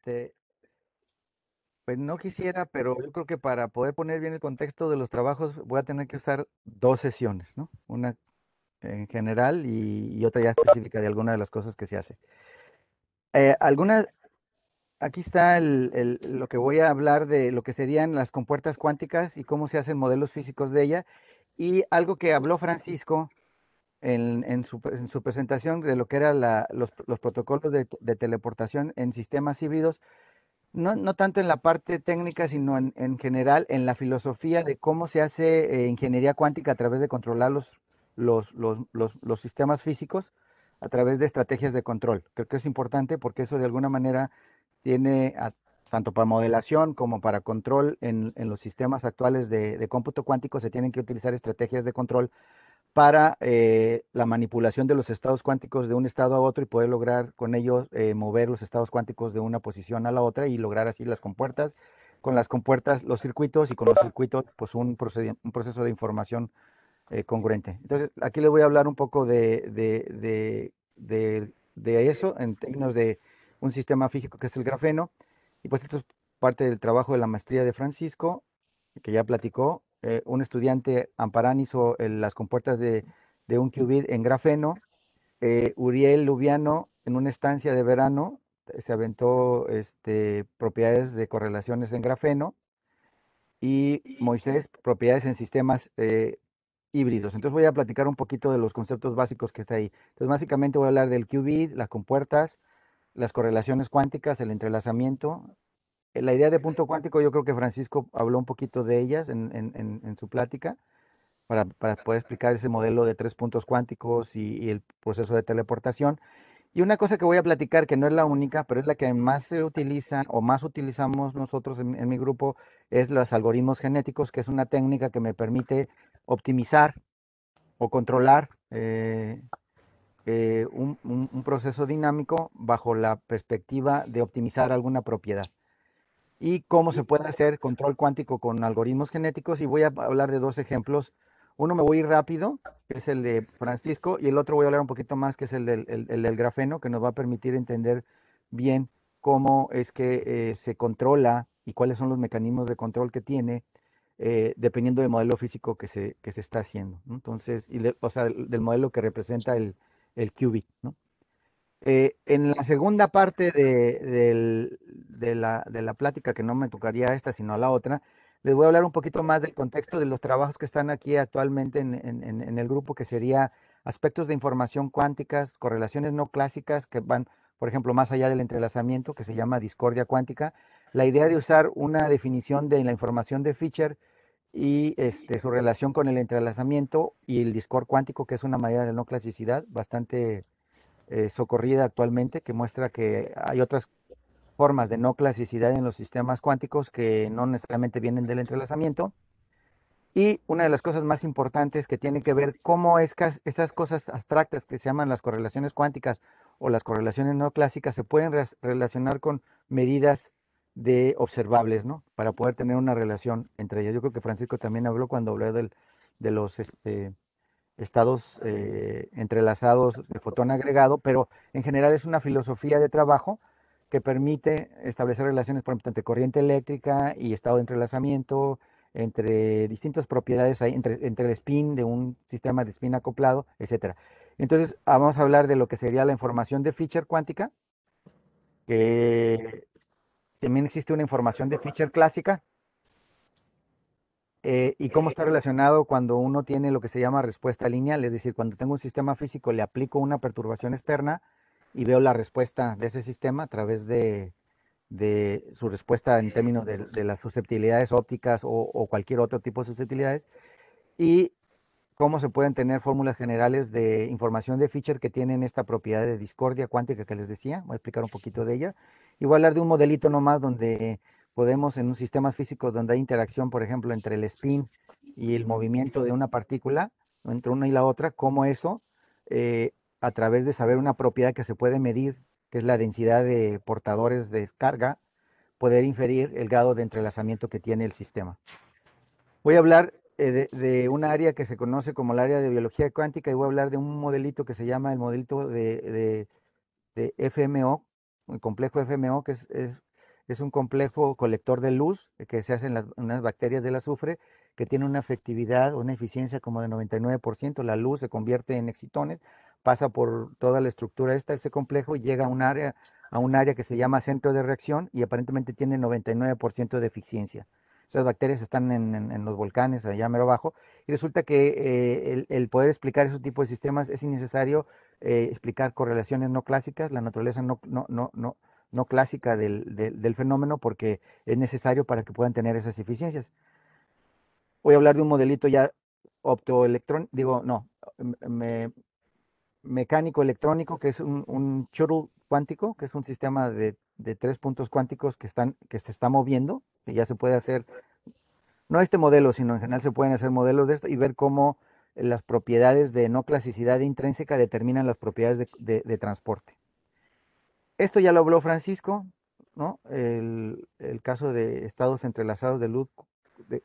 Pues no quisiera, pero yo creo que para poder poner bien el contexto de los trabajos voy a tener que usar dos sesiones, ¿no? Una en general y otra ya específica de alguna de las cosas que se hace. Algunas, aquí está lo que voy a hablar de lo que serían las compuertas cuánticas y cómo se hacen modelos físicos de ella. Y algo que habló Francisco en su presentación de lo que eran los protocolos de teleportación en sistemas híbridos, no tanto en la parte técnica, sino en general en la filosofía de cómo se hace ingeniería cuántica a través de controlar los sistemas físicos a través de estrategias de control. Creo que es importante porque eso de alguna manera tiene, tanto para modelación como para control en los sistemas actuales de cómputo cuántico, se tienen que utilizar estrategias de control para la manipulación de los estados cuánticos de un estado a otro y poder lograr con ellos mover los estados cuánticos de una posición a la otra y lograr así las compuertas, con las compuertas los circuitos y con los circuitos pues un proceso de información congruente. Entonces aquí les voy a hablar un poco de eso en términos de un sistema físico que es el grafeno y pues esto es parte del trabajo de la maestría de Francisco que ya platicó. Un estudiante, Amparán, hizo las compuertas de un qubit en grafeno. Uriel Lubiano, en una estancia de verano, se aventó propiedades de correlaciones en grafeno. Y Moisés, propiedades en sistemas híbridos. Entonces voy a platicar un poquito de los conceptos básicos que está ahí. Entonces básicamente voy a hablar del qubit, las compuertas, las correlaciones cuánticas, el entrelazamiento. La idea de punto cuántico, yo creo que Francisco habló un poquito de ellas en su plática para poder explicar ese modelo de tres puntos cuánticos y el proceso de teleportación. Y una cosa que voy a platicar, que no es la única, pero es la que más se utiliza o más utilizamos nosotros en mi grupo, es los algoritmos genéticos, que es una técnica que me permite optimizar o controlar un proceso dinámico bajo la perspectiva de optimizar alguna propiedad y cómo se puede hacer control cuántico con algoritmos genéticos. Y voy a hablar de dos ejemplos. Uno me voy a ir rápido, que es el de Francisco, y el otro voy a hablar un poquito más, que es el del grafeno, que nos va a permitir entender bien cómo es que se controla y cuáles son los mecanismos de control que tiene, dependiendo del modelo físico que se está haciendo, ¿no? Entonces, o sea, del modelo que representa el qubit, ¿no? En la segunda parte de la plática, que no me tocaría esta, sino la otra, les voy a hablar un poquito más del contexto de los trabajos que están aquí actualmente en el grupo, que sería aspectos de información cuánticas, correlaciones no clásicas que van, por ejemplo, más allá del entrelazamiento, que se llama discordia cuántica. La idea de usar una definición de la información de Fisher y su relación con el entrelazamiento y el discord cuántico, que es una manera de no clasicidad bastante socorrida actualmente, que muestra que hay otras formas de no clasicidad en los sistemas cuánticos que no necesariamente vienen del entrelazamiento. Y una de las cosas más importantes que tiene que ver cómo es que estas cosas abstractas que se llaman las correlaciones cuánticas o las correlaciones no clásicas se pueden relacionar con medidas de observables, ¿no? Para poder tener una relación entre ellas. Yo creo que Francisco también habló cuando habló de los estados entrelazados de fotón agregado, pero en general es una filosofía de trabajo que permite establecer relaciones, por ejemplo, entre corriente eléctrica y estado de entrelazamiento, entre distintas propiedades ahí, entre el spin de un sistema de spin acoplado, etcétera. Entonces, vamos a hablar de lo que sería la información de Fisher cuántica, que también existe una información de Fisher clásica, y cómo está relacionado cuando uno tiene lo que se llama respuesta lineal, es decir, cuando tengo un sistema físico, le aplico una perturbación externa y veo la respuesta de ese sistema a través de su respuesta en términos de las susceptibilidades ópticas o cualquier otro tipo de susceptibilidades, y cómo se pueden tener fórmulas generales de información de Fisher que tienen esta propiedad de discordia cuántica que les decía. Voy a explicar un poquito de ella. Y voy a hablar de un modelito nomás donde podemos, en un sistemas físicos donde hay interacción, por ejemplo, entre el spin y el movimiento de una partícula, entre una y la otra, cómo eso, eh, a través de saber una propiedad que se puede medir, que es la densidad de portadores de descarga, poder inferir el grado de entrelazamiento que tiene el sistema. Voy a hablar de un área que se conoce como el área de biología cuántica, y voy a hablar de un modelito que se llama el modelito de FMO, el complejo FMO, que es es un complejo colector de luz que se hacen unas bacterias del azufre que tiene una efectividad, una eficiencia como de 99%. La luz se convierte en excitones, pasa por toda la estructura esta, ese complejo, y llega a un área que se llama centro de reacción y aparentemente tiene 99% de eficiencia. Esas bacterias están en los volcanes allá mero abajo, y resulta que el poder explicar esos tipos de sistemas es innecesario explicar correlaciones no clásicas, la naturaleza no clásica del fenómeno, porque es necesario para que puedan tener esas eficiencias. Voy a hablar de un modelito ya optoelectrónico, digo, no, me- mecánico electrónico, que es un shuttle cuántico, que es un sistema de tres puntos cuánticos que se está moviendo, que ya se puede hacer, no este modelo, sino en general se pueden hacer modelos de esto y ver cómo las propiedades de no clasicidad intrínseca determinan las propiedades de transporte. Esto ya lo habló Francisco, ¿no? El caso de estados entrelazados de luz, de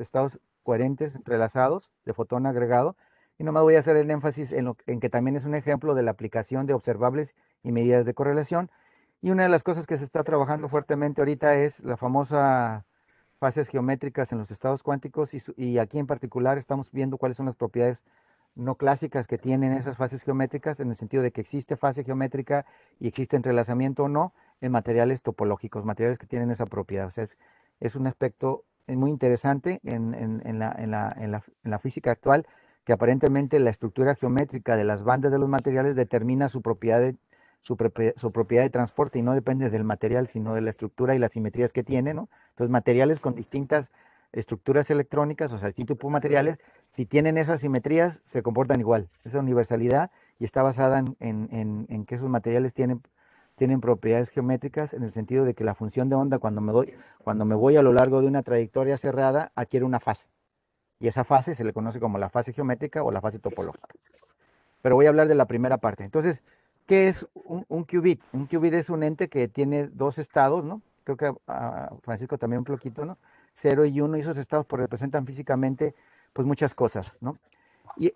estados coherentes entrelazados de fotón agregado. Y nomás voy a hacer el énfasis en que también es un ejemplo de la aplicación de observables y medidas de correlación. Y una de las cosas que se está trabajando fuertemente ahorita es la famosa fases geométricas en los estados cuánticos, y aquí en particular estamos viendo cuáles son las propiedades no clásicas que tienen esas fases geométricas, en el sentido de que existe fase geométrica y existe entrelazamiento o no en materiales topológicos, materiales que tienen esa propiedad. O sea, es un aspecto muy interesante en la física actual, que aparentemente la estructura geométrica de las bandas de los materiales determina su propiedad de transporte, y no depende del material, sino de la estructura y las simetrías que tiene, ¿no? Entonces, materiales con distintas estructuras electrónicas, o sea, distintos tipos de materiales, si tienen esas simetrías, se comportan igual. Esa universalidad y está basada en que esos materiales tienen propiedades geométricas, en el sentido de que la función de onda, cuando me voy a lo largo de una trayectoria cerrada, adquiere una fase. Y esa fase se le conoce como la fase geométrica o la fase topológica. Pero voy a hablar de la primera parte. Entonces, ¿qué es un qubit? Un qubit es un ente que tiene dos estados, ¿no? Creo que a Francisco también un poquito, ¿no? Cero y uno, y esos estados pues representan físicamente pues muchas cosas, ¿no? Y,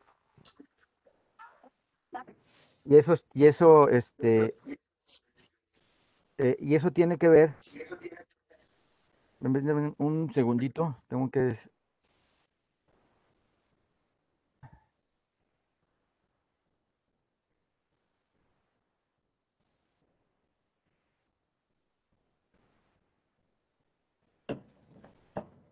y eso tiene que ver, un segundito, tengo que.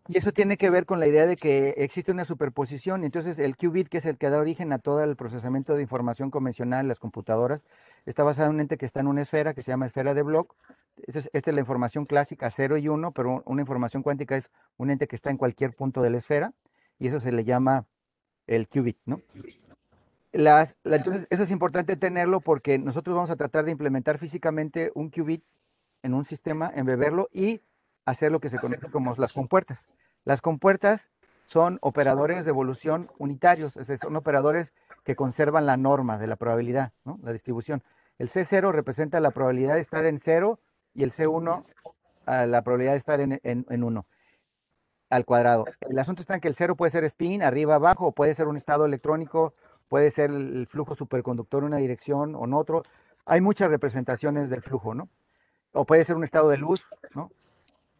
Y eso tiene que ver con la idea de que existe una superposición. Entonces, el qubit, que es el que da origen a todo el procesamiento de información convencional, las computadoras, está basado en un ente que está en una esfera que se llama esfera de Bloch. Esta es la información clásica, cero y uno, pero una información cuántica es un ente que está en cualquier punto de la esfera, y eso se le llama el qubit, ¿no? Entonces, eso es importante tenerlo, porque nosotros vamos a tratar de implementar físicamente un qubit en un sistema, embeberlo y hacer lo que se conoce como las compuertas. Las compuertas son operadores de evolución unitarios, es decir, son operadores que conservan la norma de la probabilidad, ¿no? La distribución. El C0 representa la probabilidad de estar en cero, y el C1 la probabilidad de estar en 1 al cuadrado. El asunto está en que el cero puede ser spin, arriba, abajo, o puede ser un estado electrónico, puede ser el flujo superconductor en una dirección o en otro. Hay muchas representaciones del flujo, ¿no? O puede ser un estado de luz, ¿no?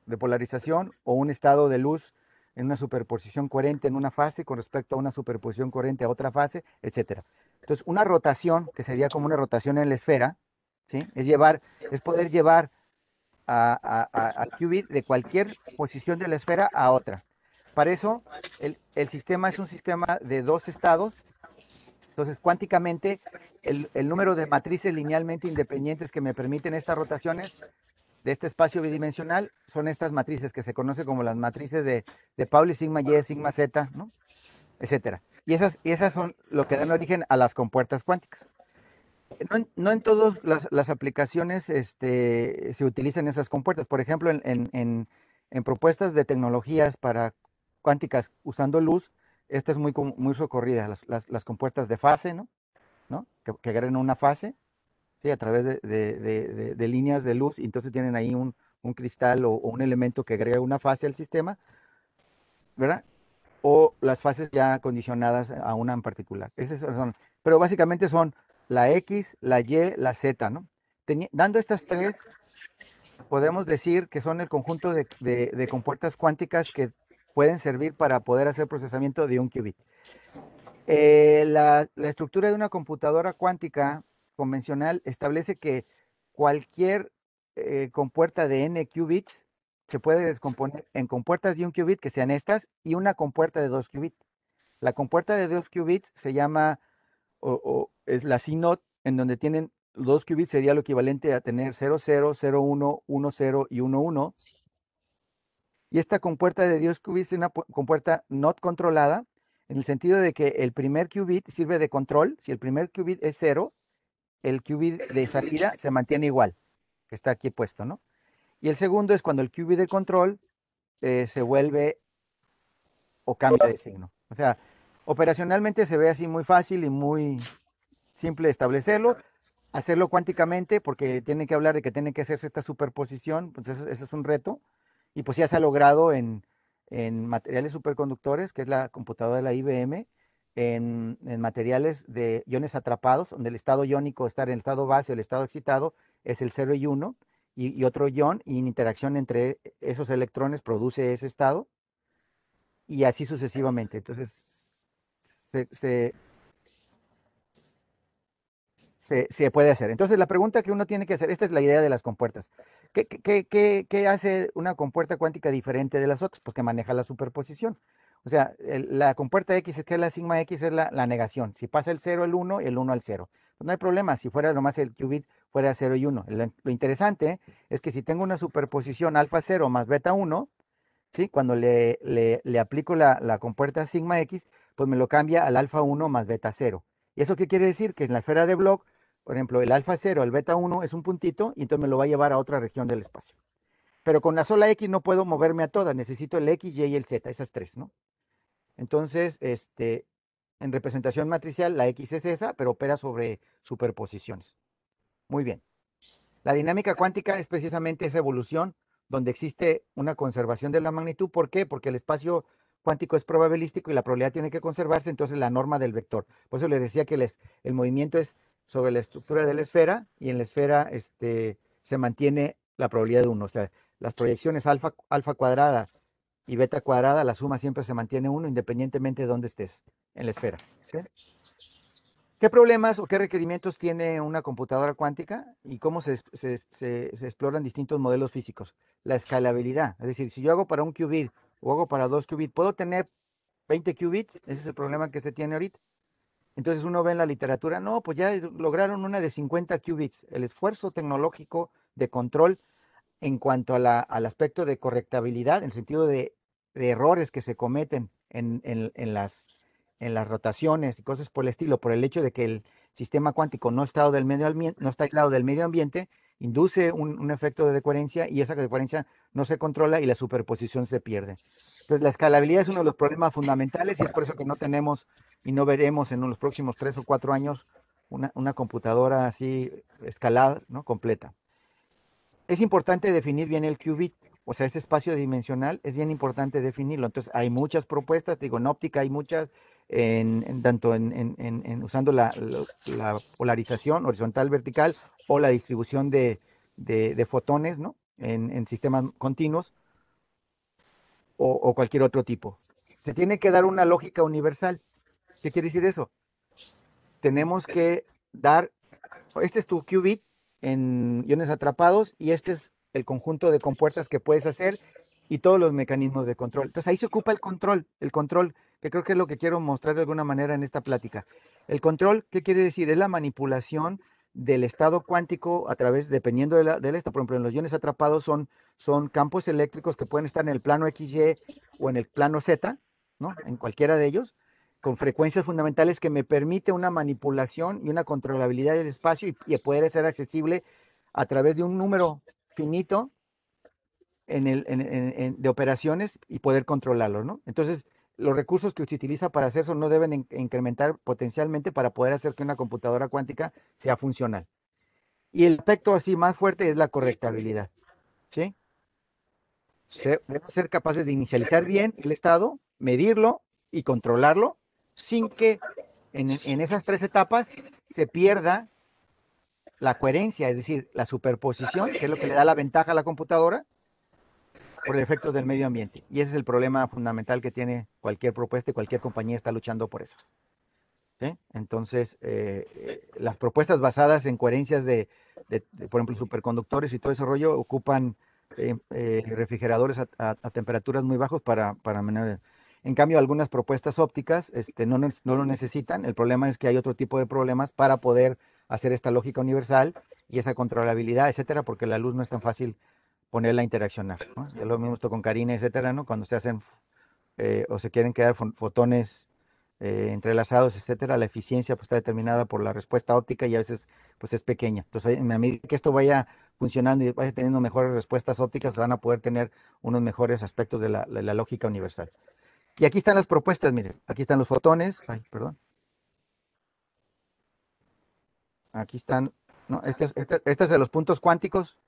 De polarización, o un estado de luz en una superposición coherente en una fase con respecto a una superposición coherente a otra fase, etcétera. Entonces, una rotación, que sería como una rotación en la esfera, ¿sí? Es poder llevar al qubit de cualquier posición de la esfera a otra. Para eso, el sistema es un sistema de dos estados. Entonces, cuánticamente, el número de matrices linealmente independientes que me permiten estas rotaciones de este espacio bidimensional son estas matrices que se conocen como las matrices de Pauli, sigma y, sigma z, ¿no? Etcétera. Y esas son lo que dan origen a las compuertas cuánticas. No en todas las aplicaciones se utilizan esas compuertas. Por ejemplo, en propuestas de tecnologías para cuánticas usando luz, esta es muy socorrida, las compuertas de fase, ¿no? Que agregan una fase, ¿sí? A través de líneas de luz, y entonces tienen ahí un cristal o un elemento que agrega una fase al sistema, ¿verdad? O las fases ya condicionadas a una en particular. Esas son, pero básicamente son la X, la Y, la Z, ¿no? Dando estas tres, podemos decir que son el conjunto de compuertas cuánticas que pueden servir para poder hacer procesamiento de un qubit. La estructura de una computadora cuántica convencional establece que cualquier compuerta de n qubits se puede descomponer en compuertas de un qubit, que sean estas, y una compuerta de 2 qubits. La compuerta de 2 qubits se llama, o es la CNOT, en donde tienen 2 qubits, sería lo equivalente a tener 00, 01, 10 y 11. Y esta compuerta de 2 qubits es una compuerta not controlada, en el sentido de que el primer qubit sirve de control. Si el primer qubit es 0, el qubit de salida se mantiene igual, que está aquí puesto, ¿no? Y el segundo es cuando el qubit de control se vuelve o cambia de signo. O sea, operacionalmente se ve así muy fácil y muy simple establecerlo. Hacerlo cuánticamente, porque tiene que hablar de que tiene que hacerse esta superposición, pues eso es un reto. Y pues ya se ha logrado en materiales superconductores, que es la computadora de la IBM, en materiales de iones atrapados, donde el estado iónico está en el estado base o el estado excitado, es el 0 y 1, y otro ion, y en interacción entre esos electrones produce ese estado, y así sucesivamente. Entonces, se, se- se puede hacer. Entonces, la pregunta que uno tiene que hacer, esta es la idea de las compuertas. ¿Qué hace una compuerta cuántica diferente de las otras? Pues que maneja la superposición. O sea, la compuerta X, que es la sigma X, es la negación. Si pasa el 0 al 1, el 1 al 0. Pues no hay problema, si fuera nomás el qubit, fuera 0 y 1. Lo interesante es que si tengo una superposición alfa 0 más beta 1, ¿sí? Cuando le aplico la compuerta sigma X, pues me lo cambia al alfa 1 más beta 0. ¿Y eso qué quiere decir? Que en la esfera de Bloch, por ejemplo, el alfa 0, el beta 1 es un puntito y entonces me lo va a llevar a otra región del espacio. Pero con la sola X no puedo moverme a todas, necesito el X, Y y el Z, esas tres, ¿no? Entonces, en representación matricial, la X es esa, pero opera sobre superposiciones. Muy bien. La dinámica cuántica es precisamente esa evolución donde existe una conservación de la magnitud. ¿Por qué? Porque el espacio cuántico es probabilístico y la probabilidad tiene que conservarse, entonces la norma del vector. Por eso les decía que el movimiento es sobre la estructura de la esfera, y en la esfera se mantiene la probabilidad de 1. O sea, las proyecciones alfa cuadrada y beta cuadrada, la suma siempre se mantiene 1 independientemente de dónde estés en la esfera. ¿Ok? ¿Qué problemas o qué requerimientos tiene una computadora cuántica y cómo se exploran distintos modelos físicos? La escalabilidad, es decir, si yo hago para un qubit o hago para 2 qubits, ¿puedo tener 20 qubits? Ese es el problema que se tiene ahorita. Entonces uno ve en la literatura, no, pues ya lograron una de 50 qubits. El esfuerzo tecnológico de control en cuanto a al aspecto de correctabilidad, en el sentido de errores que se cometen en las rotaciones y cosas por el estilo, por el hecho de que el sistema cuántico no está aislado del medio ambiente, induce un efecto de decoherencia, y esa decoherencia no se controla y la superposición se pierde. Entonces, la escalabilidad es uno de los problemas fundamentales, y es por eso que no tenemos y no veremos en los próximos 3 o 4 años una computadora así escalada, ¿no? Completa. Es importante definir bien el qubit, o sea, este espacio dimensional es bien importante definirlo. Entonces, hay muchas propuestas, digo, en óptica hay muchas, tanto usando la polarización horizontal, vertical, o la distribución de fotones, ¿no? En sistemas continuos, o cualquier otro tipo. Se tiene que dar una lógica universal. ¿Qué quiere decir eso? Tenemos que dar, este es tu qubit en iones atrapados, y este es el conjunto de compuertas que puedes hacer y todos los mecanismos de control. Entonces ahí se ocupa el control, que creo que es lo que quiero mostrar de alguna manera en esta plática. El control, ¿qué quiere decir? Es la manipulación del estado cuántico a través, dependiendo de esta, por ejemplo, en los iones atrapados son campos eléctricos que pueden estar en el plano XY o en el plano Z, ¿no? En cualquiera de ellos, con frecuencias fundamentales que me permite una manipulación y una controlabilidad del espacio, y poder ser accesible a través de un número finito de operaciones, y poder controlarlo, ¿no? Entonces, los recursos que se utiliza para hacer eso no deben incrementar potencialmente para poder hacer que una computadora cuántica sea funcional. Y el aspecto así más fuerte es la correctabilidad, ¿sí? Debemos ser capaces de inicializar bien el estado, medirlo y controlarlo, sin que en esas 3 etapas se pierda la coherencia, es decir, la superposición, que es lo que le da la ventaja a la computadora por el efecto del medio ambiente. Y ese es el problema fundamental que tiene cualquier propuesta y cualquier compañía está luchando por eso. ¿Sí? Entonces, las propuestas basadas en coherencias por ejemplo, superconductores y todo ese rollo ocupan refrigeradores a temperaturas muy bajos para menor. En cambio, algunas propuestas ópticas no lo necesitan. El problema es que hay otro tipo de problemas para poder hacer esta lógica universal y esa controlabilidad, etcétera, porque la luz no es tan fácil ponerla a interaccionar, ¿no? Ya lo mismo esto con Karina, etcétera, ¿no? Cuando se hacen o se quieren quedar fotones entrelazados, etcétera, la eficiencia pues está determinada por la respuesta óptica y a veces pues es pequeña. Entonces, a medida que esto vaya funcionando y vaya teniendo mejores respuestas ópticas, van a poder tener unos mejores aspectos de la lógica universal. Y aquí están las propuestas, miren, aquí están los fotones, ay, perdón, aquí están, no, este es de los puntos cuánticos,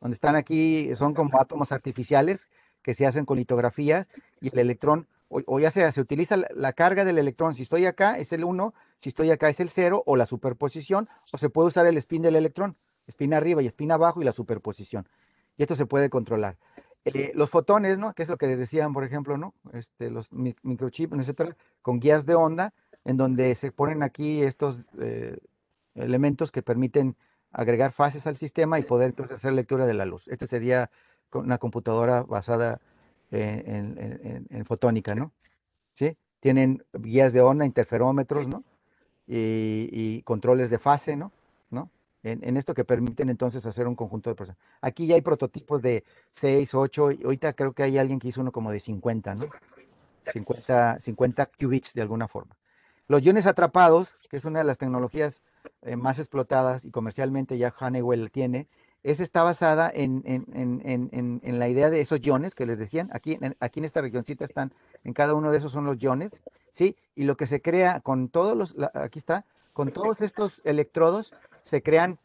donde están aquí, son como átomos artificiales que se hacen con litografías y el electrón, o ya sea, se utiliza la carga del electrón, si estoy acá es el uno, si estoy acá es el cero, o la superposición, o se puede usar el spin del electrón, spin arriba y spin abajo y la superposición. Y esto se puede controlar. Los fotones, ¿no? Que es lo que les decían, por ejemplo, ¿no? Los microchips, etcétera, con guías de onda, en donde se ponen aquí estos elementos que permiten agregar fases al sistema y poder entonces hacer lectura de la luz. Este sería una computadora basada en fotónica, ¿no? ¿Sí? Tienen guías de onda, interferómetros, ¿no? Y controles de fase, ¿no? ¿No? En esto que permiten entonces hacer un conjunto de personas. Aquí ya hay prototipos de 6, 8, y ahorita creo que hay alguien que hizo uno como de 50, ¿no? 50 qubits de alguna forma. Los iones atrapados, que es una de las tecnologías más explotadas y comercialmente ya Honeywell tiene, esa está basada en la idea de esos iones que les decían. Aquí en esta regioncita están, en cada uno de esos son los iones, ¿sí? Y lo que se crea con todos aquí está, con todos estos electrodos se crean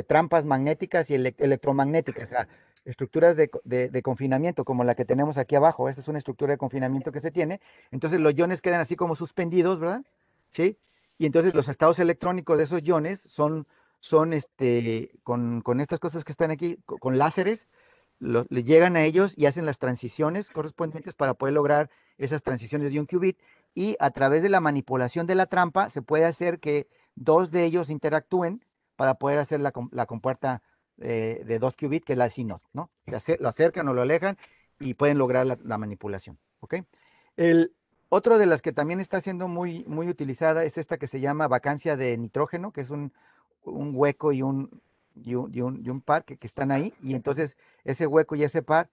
trampas magnéticas y electromagnéticas. O sea, estructuras de confinamiento como la que tenemos aquí abajo. Esta es una estructura de confinamiento que se tiene. Entonces los iones quedan así como suspendidos, ¿verdad? ¿Sí? Y entonces los estados electrónicos de esos iones son con estas cosas que están aquí, con láseres, le llegan a ellos y hacen las transiciones correspondientes para poder lograr esas transiciones de un qubit. Y a través de la manipulación de la trampa se puede hacer que dos de ellos interactúen para poder hacer la compuerta de 2 qubits, que es la CNOT, ¿no? Lo acercan o lo alejan y pueden lograr la manipulación, ¿ok? El, otro de las que también está siendo muy, muy utilizada es esta que se llama vacancia de nitrógeno, que es un hueco y un par que están ahí, y entonces ese hueco y ese par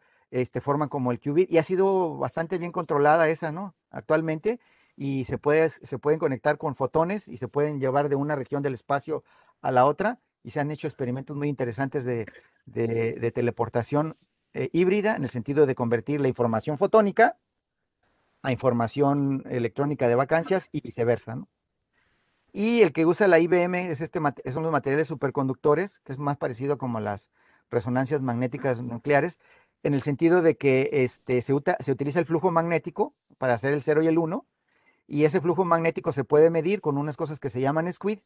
forman como el qubit, y ha sido bastante bien controlada esa, ¿no? Actualmente, y se pueden conectar con fotones y se pueden llevar de una región del espacio a la otra, y se han hecho experimentos muy interesantes de teleportación híbrida, en el sentido de convertir la información fotónica a información electrónica de vacancias y viceversa, ¿no? Y el que usa la IBM son los materiales superconductores, que es más parecido como a las resonancias magnéticas nucleares, en el sentido de que se utiliza el flujo magnético para hacer el 0 y el 1, y ese flujo magnético se puede medir con unas cosas que se llaman squid,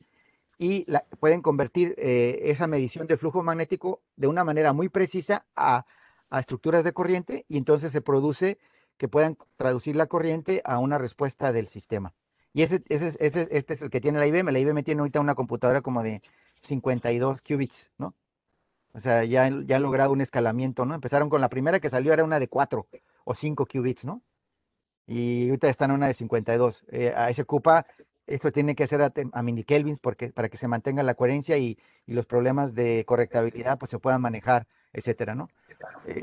y pueden convertir esa medición de flujo magnético de una manera muy precisa a estructuras de corriente, y entonces se produce que puedan traducir la corriente a una respuesta del sistema. Y este es el que tiene la IBM. La IBM tiene ahorita una computadora como de 52 qubits, ¿no? O sea, ya han logrado un escalamiento, ¿no? Empezaron con la primera que salió, era una de 4 o 5 qubits, ¿no? Y ahorita están en una de 52. Ahí se ocupa, esto tiene que ser a milikelvins porque, para que se mantenga la coherencia y los problemas de correctabilidad pues se puedan manejar, etcétera, ¿no?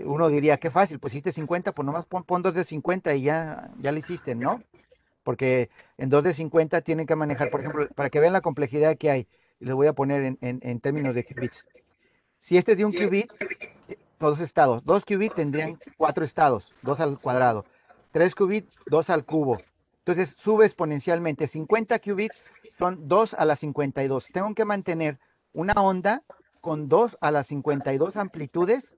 Uno diría, qué fácil, pues hiciste 50, pues nomás pon dos de 50 y ya lo hiciste, ¿no? Porque en dos de 50 tienen que manejar, por ejemplo, para que vean la complejidad que hay, y les voy a poner en términos de qubits. Si este es de un qubit, son dos estados. Dos qubits tendrían cuatro estados, dos al cuadrado. Tres qubits, dos al cubo. Entonces sube exponencialmente. 50 qubits son 2 a la 52. Tengo que mantener una onda con 2 a las 52 amplitudes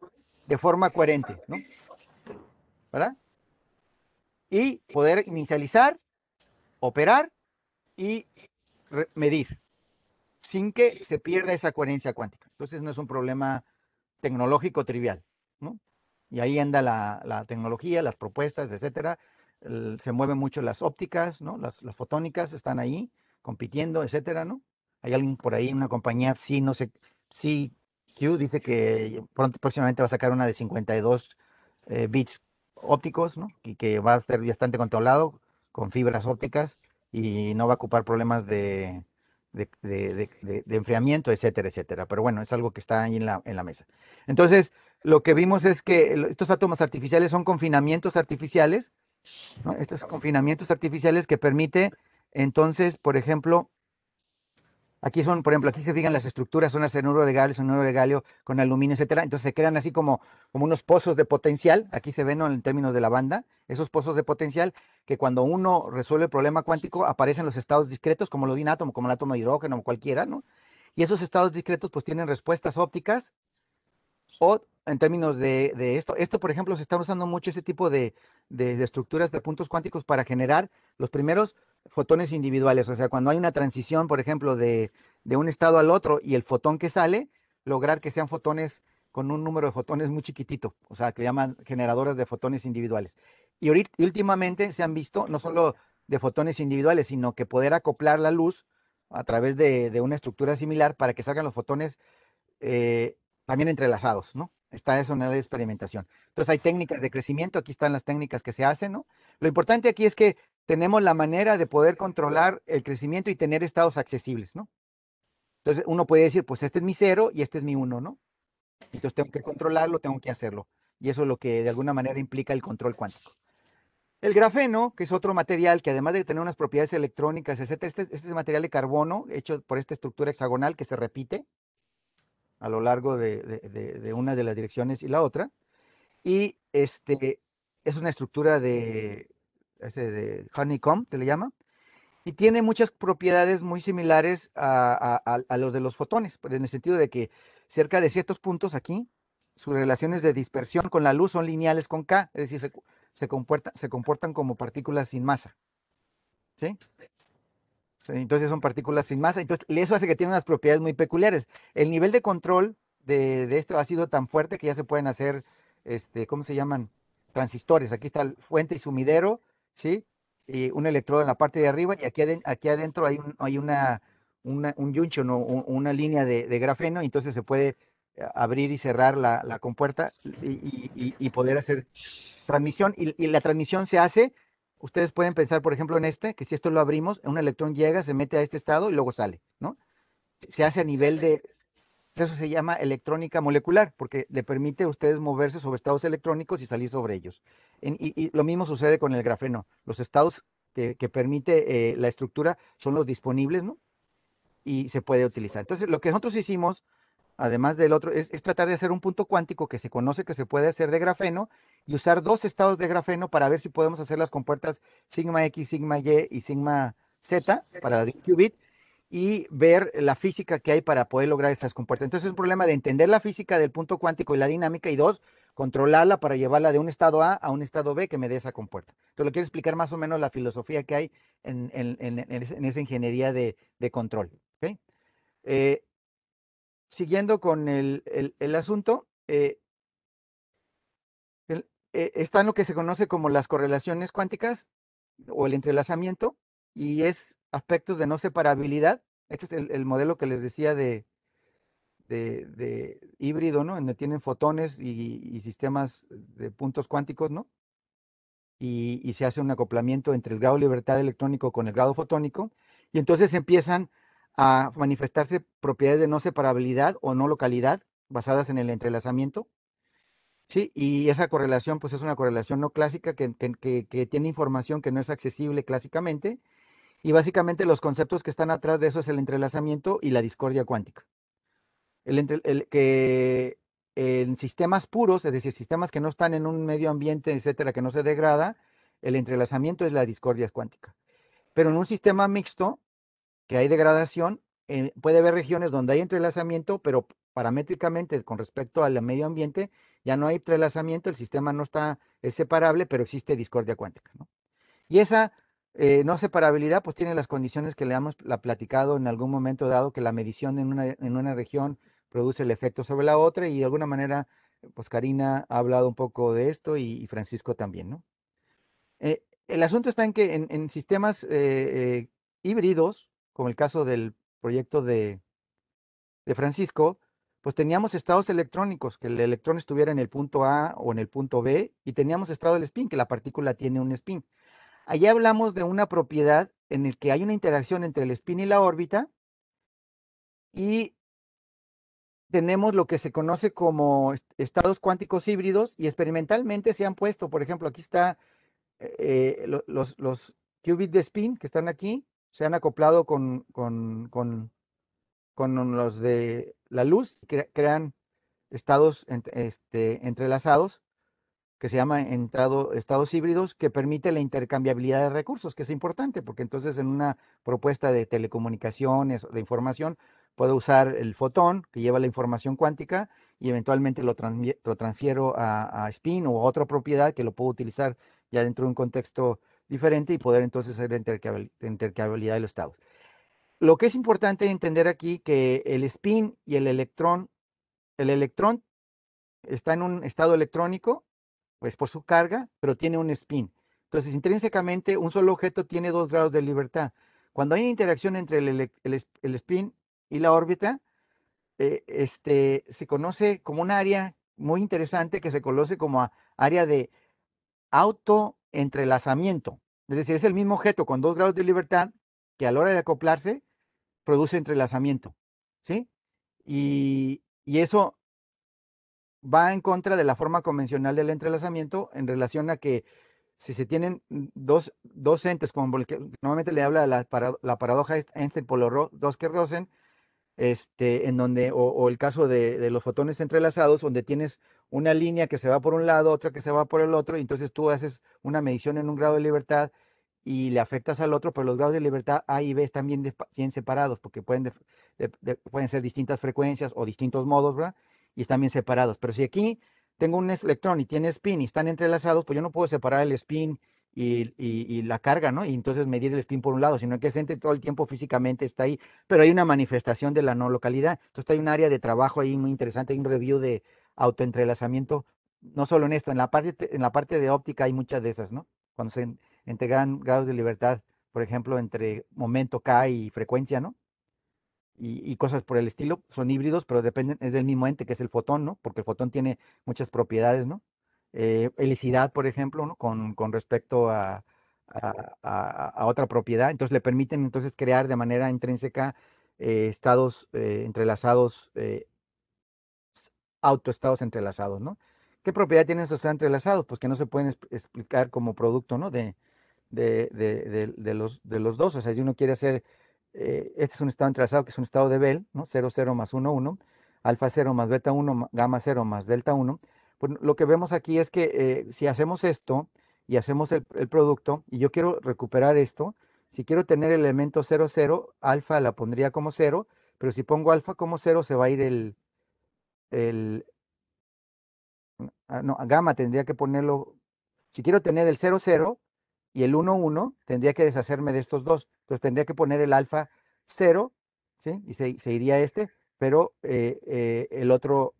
de forma coherente, ¿no? ¿Verdad? Y poder inicializar, operar y medir. sin que se pierda esa coherencia cuántica. Entonces no es un problema tecnológico trivial, ¿no? Y ahí anda la tecnología, las propuestas, etcétera. Se mueven mucho las ópticas, ¿no? Las fotónicas están ahí compitiendo, etcétera, ¿no? Hay alguien por ahí, una compañía, sí, no sé, sí, Q dice que pronto, próximamente va a sacar una de 52 bits ópticos, ¿no? Y que va a ser bastante controlado con fibras ópticas y no va a ocupar problemas de enfriamiento, etcétera, etcétera. Pero bueno, es algo que está ahí en la mesa. Entonces, lo que vimos es que estos átomos artificiales son confinamientos artificiales, ¿no? Estos confinamientos artificiales que permite, entonces, por ejemplo, aquí son, por ejemplo, aquí se fijan las estructuras, son cianuro de galio con aluminio, etcétera. Entonces se crean así como unos pozos de potencial. Aquí se ven, ¿no? En términos de la banda, esos pozos de potencial que cuando uno resuelve el problema cuántico aparecen los estados discretos, como lo de un átomo, como el átomo de hidrógeno o cualquiera, ¿no? Y esos estados discretos pues tienen respuestas ópticas o en términos de esto, por ejemplo, se está usando mucho ese tipo de estructuras de puntos cuánticos para generar los primeros fotones individuales. O sea, cuando hay una transición, por ejemplo, de un estado al otro y el fotón que sale, lograr que sean fotones con un número de fotones muy chiquitito, o sea, que llaman generadoras de fotones individuales. Y últimamente se han visto no solo de fotones individuales, sino que poder acoplar la luz a través de una estructura similar para que salgan los fotones eh, también entrelazados, ¿no? Está eso en la experimentación. Entonces hay técnicas de crecimiento, aquí están las técnicas que se hacen, ¿no? Lo importante aquí es que tenemos la manera de poder controlar el crecimiento y tener estados accesibles, ¿no? Entonces uno puede decir, pues este es mi cero y este es mi uno, ¿no? Entonces tengo que controlarlo, tengo que hacerlo. Y eso es lo que de alguna manera implica el control cuántico. El grafeno, que es otro material que además de tener unas propiedades electrónicas, etcétera, este es material de carbono hecho por esta estructura hexagonal que se repite a lo largo de una de las direcciones y la otra. Y es una estructura de honeycomb, que le llama, y tiene muchas propiedades muy similares a los de los fotones, pero en el sentido de que cerca de ciertos puntos aquí, sus relaciones de dispersión con la luz son lineales con K, es decir, se comportan como partículas sin masa, ¿sí? Sí, entonces son partículas sin masa. Entonces, eso hace que tiene unas propiedades muy peculiares. El nivel de control de esto ha sido tan fuerte que ya se pueden hacer, ¿cómo se llaman? Transistores. Aquí está el fuente y sumidero, ¿sí? Y un electrodo en la parte de arriba y aquí adentro hay un junction o una línea de grafeno y entonces se puede abrir y cerrar la compuerta y poder hacer transmisión. Y la transmisión se hace. Ustedes pueden pensar, por ejemplo, en que si esto lo abrimos, un electrón llega, se mete a este estado y luego sale, ¿no? Se hace a nivel eso se llama electrónica molecular, porque le permite a ustedes moverse sobre estados electrónicos y salir sobre ellos. Y lo mismo sucede con el grafeno. Los estados que permite la estructura son los disponibles, ¿no? Y se puede utilizar. Entonces, lo que nosotros hicimos además del otro, es tratar de hacer un punto cuántico que se conoce que se puede hacer de grafeno y usar dos estados de grafeno para ver si podemos hacer las compuertas sigma X, sigma Y y sigma Z para el qubit y ver la física que hay para poder lograr estas compuertas. Entonces es un problema de entender la física del punto cuántico y la dinámica y dos, controlarla para llevarla de un estado A un estado B que me dé esa compuerta. Entonces, le quiero explicar más o menos la filosofía que hay en esa ingeniería de control. ¿Ok? Eh, Siguiendo con el asunto, está en lo que se conoce como las correlaciones cuánticas o el entrelazamiento y es aspectos de no separabilidad. Este es el modelo que les decía de híbrido, ¿no? Donde tienen fotones y sistemas de puntos cuánticos, ¿no? Y se hace un acoplamiento entre el grado de libertad electrónico con el grado fotónico y entonces empiezan a manifestarse propiedades de no separabilidad o no localidad basadas en el entrelazamiento. Sí, y esa correlación, pues es una correlación no clásica que tiene información que no es accesible clásicamente, y básicamente los conceptos que están atrás de eso es el entrelazamiento y la discordia cuántica. Que en sistemas puros, es decir, sistemas que no están en un medio ambiente, etcétera, que no se degrada, el entrelazamiento es la discordia cuántica. Pero en un sistema mixto, que hay degradación, puede haber regiones donde hay entrelazamiento, pero paramétricamente con respecto al medio ambiente ya no hay entrelazamiento, el sistema no está, es separable, pero existe discordia cuántica, ¿no? Y esa No separabilidad, pues tiene las condiciones que le hemos platicado en algún momento dado, que la medición en una región produce el efecto sobre la otra y de alguna manera, pues Karina ha hablado un poco de esto y Francisco también, ¿no? El asunto está en que en sistemas híbridos, como el caso del proyecto de Francisco, pues teníamos estados electrónicos, que el electrón estuviera en el punto A o en el punto B, y teníamos estado del spin, que la partícula tiene un spin. Allí hablamos de una propiedad en el que hay una interacción entre el spin y la órbita, y tenemos lo que se conoce como estados cuánticos híbridos, y experimentalmente se han puesto, por ejemplo, aquí está los qubits de spin que están aquí, se han acoplado con los de la luz, crean estados entrelazados, que se llama estados híbridos, que permite la intercambiabilidad de recursos, que es importante, porque entonces en una propuesta de telecomunicaciones o de información, puedo usar el fotón que lleva la información cuántica y eventualmente lo transfiero a spin o a otra propiedad que lo puedo utilizar ya dentro de un contexto diferente y poder entonces hacer la intercambiabilidad de los estados. Lo que es importante entender aquí que el spin y el electrón está en un estado electrónico, pues por su carga, pero tiene un spin. Entonces, intrínsecamente, un solo objeto tiene 2 grados de libertad. Cuando hay interacción entre el spin y la órbita, se conoce como un área muy interesante que se conoce como área de autoentrelazamiento. Es decir, es el mismo objeto con 2 grados de libertad que a la hora de acoplarse produce entrelazamiento, ¿sí? Y eso va en contra de la forma convencional del entrelazamiento en relación a que si se tienen dos entes, como el que normalmente le habla la paradoja Einstein-Polo-Roske-Rosen, en donde, o el caso de los fotones entrelazados, donde tienes una línea que se va por un lado, otra que se va por el otro, y entonces tú haces una medición en un grado de libertad y le afectas al otro, pero los grados de libertad A y B están bien separados, porque pueden ser distintas frecuencias o distintos modos, ¿verdad? Y están bien separados. Pero si aquí tengo un electrón y tiene spin y están entrelazados, pues yo no puedo separar el spin y la carga, ¿no? Y entonces medir el spin por un lado, sino que ese ente todo el tiempo físicamente está ahí, pero hay una manifestación de la no localidad. Entonces hay un área de trabajo ahí muy interesante, hay un review de autoentrelazamiento, no solo en esto, en la parte de óptica hay muchas de esas, ¿no? Cuando se integran grados de libertad, por ejemplo, entre momento K y frecuencia, ¿no? Y cosas por el estilo, son híbridos, pero dependen, es del mismo ente que es el fotón, ¿no? Porque el fotón tiene muchas propiedades, ¿no? Helicidad, por ejemplo, ¿no? Con respecto a otra propiedad, entonces le permiten entonces crear de manera intrínseca estados entrelazados, autoestados entrelazados, ¿no? ¿Qué propiedad tienen estos estados entrelazados? Pues que no se pueden explicar como producto, ¿no? De los dos. O sea, si uno quiere hacer, este es un estado entrelazado que es un estado de Bell, ¿no? 0, 0 más 1, 1, alfa 0 más beta 1, gamma 0 más delta 1. Pues lo que vemos aquí es que si hacemos esto y hacemos el producto, y yo quiero recuperar esto, si quiero tener el elemento 0, 0, alfa la pondría como 0, pero si pongo alfa como 0 se va a ir el no, gamma tendría que ponerlo, si quiero tener el 0, 0 y el 1, 1, tendría que deshacerme de estos dos. Entonces tendría que poner el alfa 0, ¿sí? Y se iría pero el otro,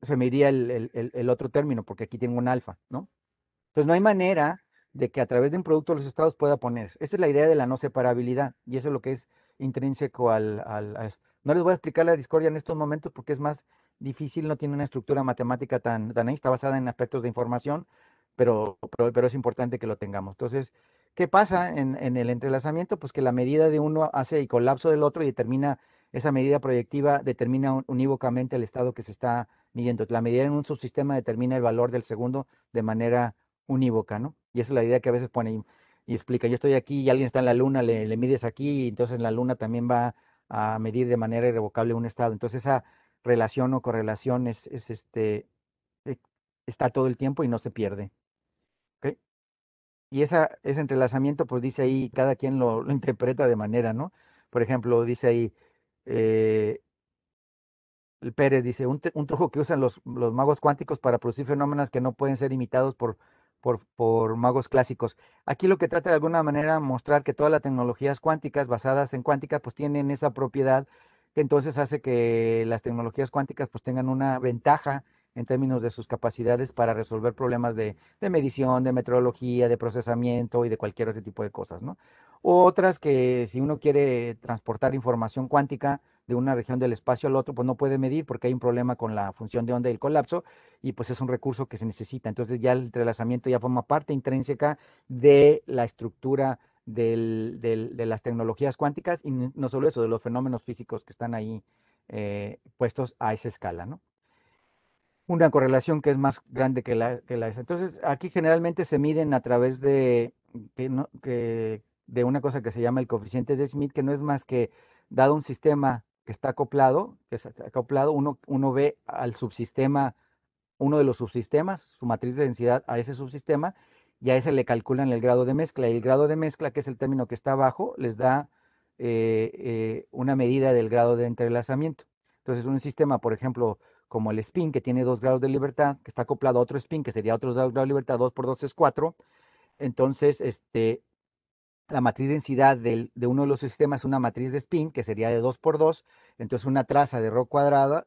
se me iría el otro término, porque aquí tengo un alfa, ¿no? Entonces no hay manera de que a través de un producto de los estados pueda poner. Esa es la idea de la no separabilidad, y eso es lo que es intrínseco No les voy a explicar la discordia en estos momentos porque es más difícil, no tiene una estructura matemática tan ahí, está basada en aspectos de información, pero es importante que lo tengamos. Entonces, ¿qué pasa en el entrelazamiento? Pues que la medida de uno hace el colapso del otro y determina, esa medida proyectiva determina unívocamente el estado que se está midiendo. La medida en un subsistema determina el valor del segundo de manera unívoca, ¿no? Y esa es la idea que a veces pone y explica, yo estoy aquí y alguien está en la luna, le mides aquí, y entonces la luna también va a medir de manera irrevocable un estado. Entonces esa relación o correlación eh, está todo el tiempo y no se pierde. ¿Ok? Y ese entrelazamiento, pues dice ahí, cada quien lo interpreta de manera, ¿no? Por ejemplo, dice ahí, eh, el Pérez dice, un truco que usan los magos cuánticos para producir fenómenos que no pueden ser imitados por por magos clásicos. Aquí lo que trata de alguna manera mostrar que todas las tecnologías cuánticas basadas en cuántica pues tienen esa propiedad que entonces hace que las tecnologías cuánticas pues tengan una ventaja en términos de sus capacidades para resolver problemas de medición, de metrología, de procesamiento y de cualquier otro tipo de cosas, ¿no? Otras que si uno quiere transportar información cuántica de una región del espacio al otro, pues no puede medir porque hay un problema con la función de onda y el colapso, y pues es un recurso que se necesita. Entonces ya el entrelazamiento ya forma parte intrínseca de la estructura de las tecnologías cuánticas y no solo eso, de los fenómenos físicos que están ahí puestos a esa escala, ¿no? Una correlación que es más grande que la esa. Entonces, aquí generalmente se miden a través de una cosa que se llama el coeficiente de Schmidt, que no es más que, dado un sistema que está acoplado, uno ve al subsistema, uno de los subsistemas, su matriz de densidad a ese subsistema, y a ese le calculan el grado de mezcla. Y el grado de mezcla, que es el término que está abajo, les da una medida del grado de entrelazamiento. Entonces, un sistema, por ejemplo, como el spin, que tiene 2 grados de libertad, que está acoplado a otro spin, que sería otros 2 grados de libertad, 2 por 2 es 4. Entonces, la matriz de densidad de uno de los sistemas es una matriz de spin, que sería de 2 por 2. Entonces, una traza de ρ cuadrada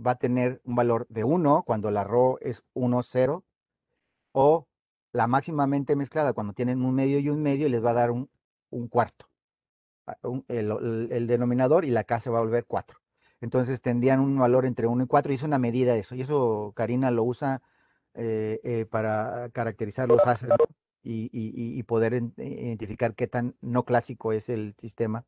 va a tener un valor de 1 cuando la ρ es 1, 0, o la máximamente mezclada cuando tienen un medio y un medio, y les va a dar un cuarto, el denominador, y la K se va a volver 4. Entonces tendrían un valor entre 1 y 4, y es una medida de eso. Y eso Karina lo usa para caracterizar los haces, ¿no? Y poder identificar qué tan no clásico es el sistema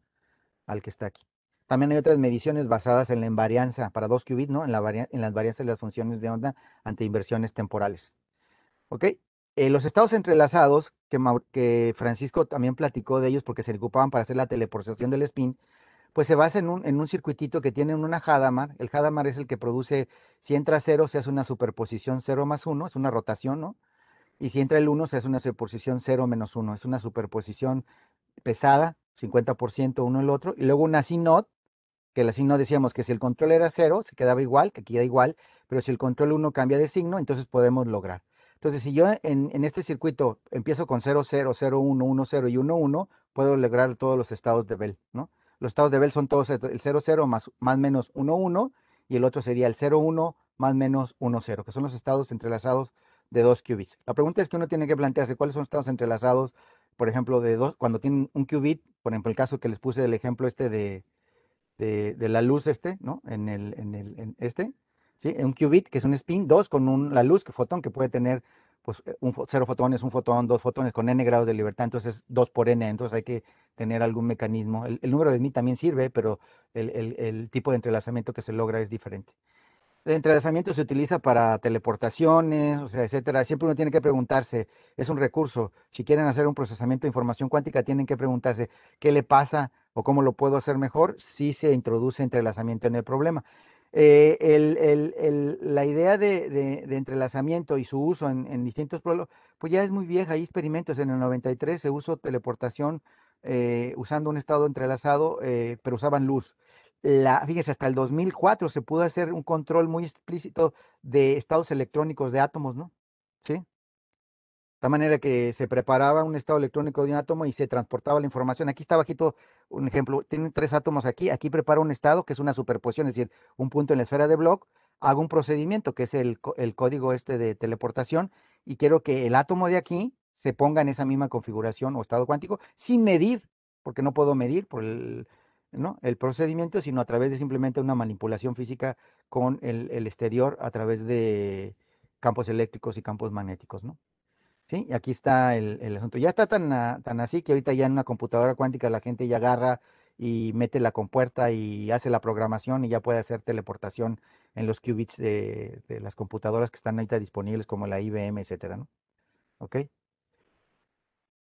al que está aquí. También hay otras mediciones basadas en la invarianza para 2 qubits, ¿no? En las varianzas de las funciones de onda ante inversiones temporales. ¿Ok? Los estados entrelazados, que Francisco también platicó de ellos porque se ocupaban para hacer la teleportación del spin, pues se basa en un circuitito que tiene una Hadamard. El Hadamard es el que produce, si entra cero, se hace una superposición 0 más 1, es una rotación, ¿no? Y si entra el 1, se hace una superposición 0 - 1, es una superposición pesada, 50% uno el otro. Y luego una CNOT, que la CNOT decíamos que si el control era 0, se quedaba igual, que aquí queda igual, pero si el control 1 cambia de signo, entonces podemos lograr. Entonces, si yo en este circuito empiezo con 0, 0, 0, 1, 1, 0 y 1, 1, puedo lograr todos los estados de Bell, ¿no? Los estados de Bell son todos el 0, 0 más menos 1, 1, y el otro sería el 0, 1 más menos 1, 0, que son los estados entrelazados de 2 qubits. La pregunta es que uno tiene que plantearse cuáles son los estados entrelazados, por ejemplo, de dos, cuando tienen un qubit, por ejemplo, el caso que les puse del ejemplo de la luz ¿no? En ¿sí? Un qubit, que es un spin, dos con la luz, que fotón, que puede tener, pues, 0 fotones, un fotón, 2 fotones con n grados de libertad, entonces 2 por n, entonces hay que tener algún mecanismo. El número de Smith también sirve, pero el tipo de entrelazamiento que se logra es diferente. El entrelazamiento se utiliza para teleportaciones, o sea, etcétera. Siempre uno tiene que preguntarse, es un recurso. Si quieren hacer un procesamiento de información cuántica, tienen que preguntarse qué le pasa o cómo lo puedo hacer mejor si se introduce entrelazamiento en el problema. La idea de entrelazamiento y su uso en distintos problemas, pues ya es muy vieja. Hay experimentos. En el 93 se usó teleportación usando un estado entrelazado, pero usaban luz. Fíjense, hasta el 2004 se pudo hacer un control muy explícito de estados electrónicos de átomos, ¿no? ¿Sí? De tal manera que se preparaba un estado electrónico de un átomo y se transportaba la información. Aquí está bajito un ejemplo. Tienen 3 átomos aquí. Aquí preparo un estado que es una superposición, es decir, un punto en la esfera de Bloch. Hago un procedimiento que es el código de teleportación, y quiero que el átomo de aquí se ponga en esa misma configuración o estado cuántico sin medir, porque no puedo medir por ¿no? el procedimiento, sino a través de simplemente una manipulación física con el exterior a través de campos eléctricos y campos magnéticos, ¿no? ¿Sí? Y aquí está el asunto. Ya está tan así que ahorita ya en una computadora cuántica la gente ya agarra y mete la compuerta y hace la programación y ya puede hacer teleportación en los qubits de las computadoras que están ahorita disponibles, como la IBM, etcétera, ¿no? ¿Ok?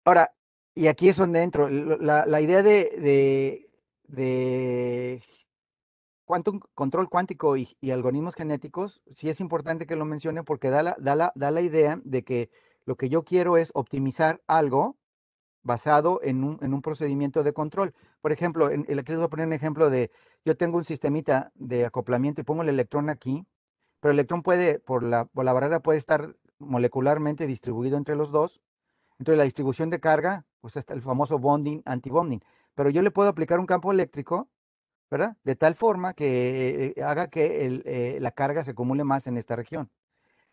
Ahora, y aquí es donde entro. La idea de control cuántico y algoritmos genéticos, sí es importante que lo mencione porque da la idea de que lo que yo quiero es optimizar algo basado en un procedimiento de control. Por ejemplo, aquí les voy a poner un ejemplo yo tengo un sistemita de acoplamiento y pongo el electrón aquí, pero el electrón puede, por la barrera, puede estar molecularmente distribuido entre los dos. Entonces la distribución de carga, pues está el famoso bonding, antibonding. Pero yo le puedo aplicar un campo eléctrico, ¿verdad? De tal forma que haga que la carga se acumule más en esta región.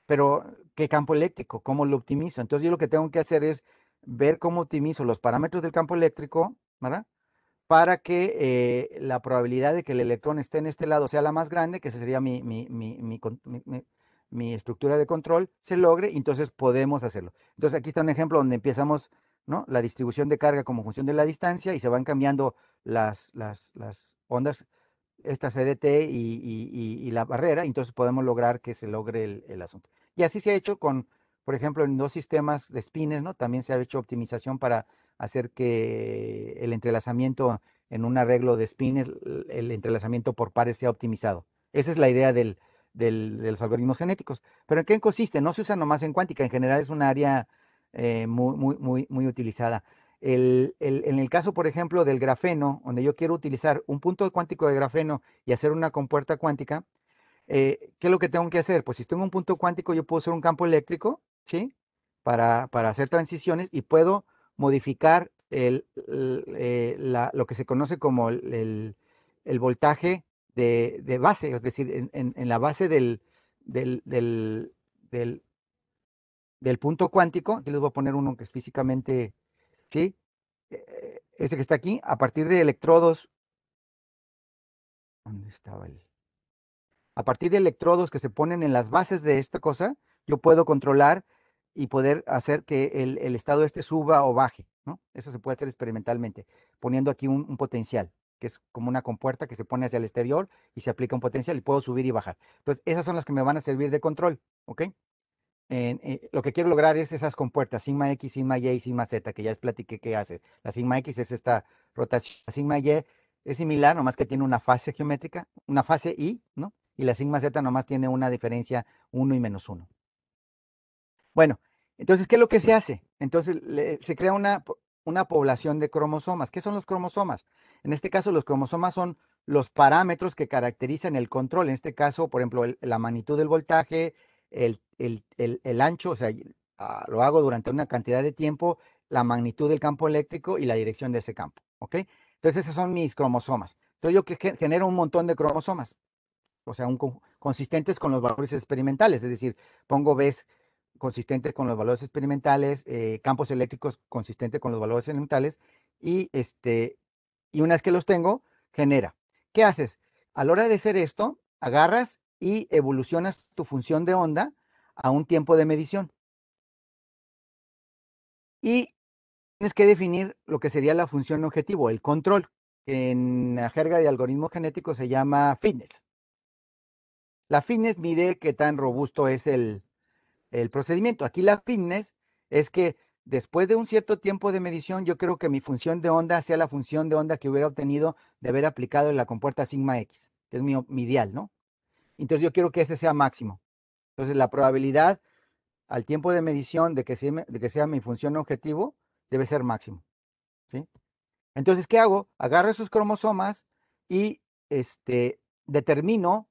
Pero, ¿qué campo eléctrico? ¿Cómo lo optimizo? Entonces yo lo que tengo que hacer es ver cómo optimizo los parámetros del campo eléctrico, ¿verdad? Para que la probabilidad de que el electrón esté en este lado sea la más grande, que esa sería mi estructura de control, se logre, y entonces podemos hacerlo. Entonces aquí está un ejemplo donde empezamos, ¿no? La distribución de carga como función de la distancia y se van cambiando las ondas, esta CDT y la barrera, y entonces podemos lograr que se logre el asunto. Y así se ha hecho con, por ejemplo, en dos sistemas de spines, ¿no? También se ha hecho optimización para hacer que el entrelazamiento en un arreglo de spin, el entrelazamiento por pares sea optimizado. Esa es la idea de los algoritmos genéticos. Pero ¿en qué consiste? No se usa nomás en cuántica, en general es un área muy utilizada. En el caso, por ejemplo, del grafeno, donde yo quiero utilizar un punto cuántico de grafeno y hacer una compuerta cuántica, ¿qué es lo que tengo que hacer? Pues si tengo un punto cuántico, yo puedo hacer un campo eléctrico, ¿sí? Para hacer transiciones y puedo modificar lo que se conoce como el voltaje de base, es decir, en la base del, del, del- del punto cuántico. Aquí les voy a poner uno que es físicamente, ¿sí? Ese que está aquí, a partir de electrodos, ¿dónde estaba el? A partir de electrodos que se ponen en las bases de esta cosa, yo puedo controlar y poder hacer que el estado este suba o baje, ¿no? Eso se puede hacer experimentalmente, poniendo aquí un potencial, que es como una compuerta que se pone hacia el exterior y se aplica un potencial y puedo subir y bajar. Entonces, esas son las que me van a servir de control, ¿ok? Lo que quiero lograr es esas compuertas, sigma X, sigma Y y sigma Z, que ya les platiqué qué hace. La sigma X es esta rotación, la sigma Y es similar, nomás que tiene una fase geométrica, una fase Y, ¿no? Y la sigma Z nomás tiene una diferencia uno y -1. Bueno, entonces, ¿qué es lo que se hace? Entonces, se crea una población de cromosomas. ¿Qué son los cromosomas? En este caso, los cromosomas son los parámetros que caracterizan el control. En este caso, por ejemplo, la magnitud del voltaje, el ancho, o sea, lo hago durante una cantidad de tiempo, la magnitud del campo eléctrico y la dirección de ese campo, ¿ok? Entonces, esos son mis cromosomas. Entonces, yo que genero un montón de cromosomas, o sea, consistentes con los valores experimentales, es decir, pongo Bs consistentes con los valores experimentales, campos eléctricos consistentes con los valores experimentales, y una vez que los tengo, genera. ¿Qué haces? A la hora de hacer esto, agarras y evolucionas tu función de onda a un tiempo de medición. Y tienes que definir lo que sería la función objetivo, el control, que en la jerga de algoritmos genéticos se llama fitness. La fitness mide qué tan robusto es el procedimiento. Aquí la fitness es que después de un cierto tiempo de medición, yo creo que mi función de onda sea la función de onda que hubiera obtenido de haber aplicado en la compuerta sigma x, que es mi ideal, ¿no? Entonces yo quiero que ese sea máximo. Entonces la probabilidad al tiempo de medición de que sea mi función objetivo debe ser máximo, ¿sí? Entonces, ¿qué hago? Agarro esos cromosomas y determino,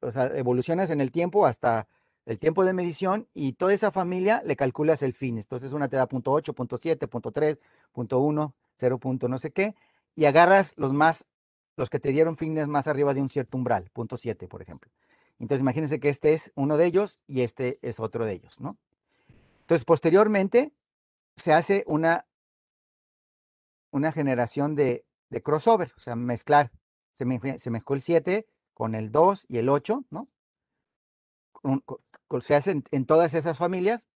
o sea, evolucionas en el tiempo hasta el tiempo de medición y toda esa familia le calculas el fin. Entonces, una te da punto 8, punto 7, punto 3, punto 1, 0, punto no sé qué, y agarras los que te dieron fines más arriba de un cierto umbral, punto 7, por ejemplo. Entonces, imagínense que este es uno de ellos y este es otro de ellos, ¿no? Entonces, posteriormente se hace una generación de crossover, o sea, mezclar. Se mezcló el 7 con el 2 y el 8, ¿no? Se hace en todas esas familias,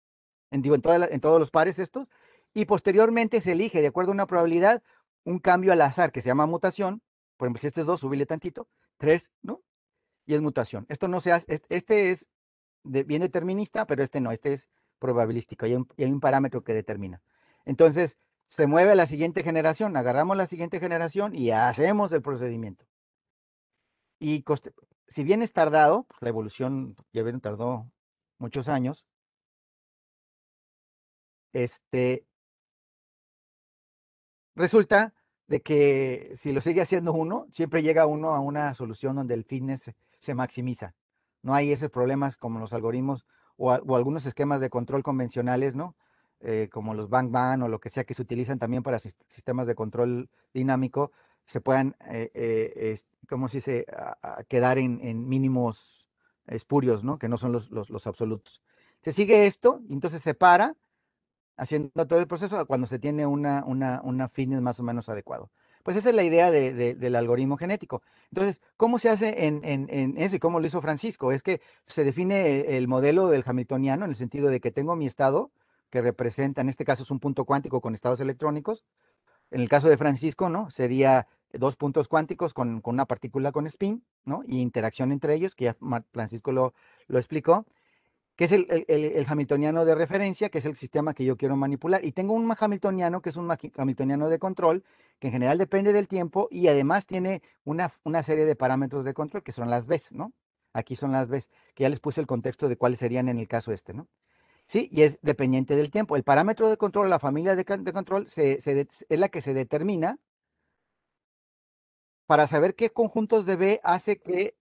digo, en todos los pares estos, y posteriormente se elige, de acuerdo a una probabilidad, un cambio al azar que se llama mutación. Por ejemplo, si este es 2, subirle tantito, 3, ¿no? Y es mutación. Esto no se hace, este es bien determinista, pero este no, este es probabilístico, y hay un parámetro que determina. Entonces, se mueve a la siguiente generación, agarramos la siguiente generación y hacemos el procedimiento. Y si bien es tardado, pues, la evolución ya bien tardó muchos años, este, resulta de que si lo sigue haciendo uno, siempre llega uno a una solución donde el fitness se maximiza. No hay esos problemas como los algoritmos o algunos esquemas de control convencionales, ¿no? Como los bang o lo que sea que se utilizan también para sistemas de control dinámico, se puedan, ¿cómo se dice?, quedar en mínimos espurios, ¿no? Que no son los absolutos. Se sigue esto y entonces se para haciendo todo el proceso cuando se tiene una fitness más o menos adecuado. Pues esa es la idea del algoritmo genético. Entonces, ¿cómo se hace en eso y cómo lo hizo Francisco? Es que se define el modelo del hamiltoniano en el sentido de que tengo mi estado que representa, en este caso es un punto cuántico con estados electrónicos. En el caso de Francisco, ¿no? Sería dos puntos cuánticos con una partícula con spin, ¿no? Y interacción entre ellos, que ya Francisco lo explicó, que es el hamiltoniano de referencia, que es el sistema que yo quiero manipular. Y tengo un hamiltoniano, que es un hamiltoniano de control, que en general depende del tiempo y además tiene una serie de parámetros de control, que son las Bs, ¿no? Aquí son las Bs, que ya les puse el contexto de cuáles serían en el caso este, ¿no? Sí, y es dependiente del tiempo. El parámetro de control, la familia de control, es la que se determina para saber qué conjuntos de B hace que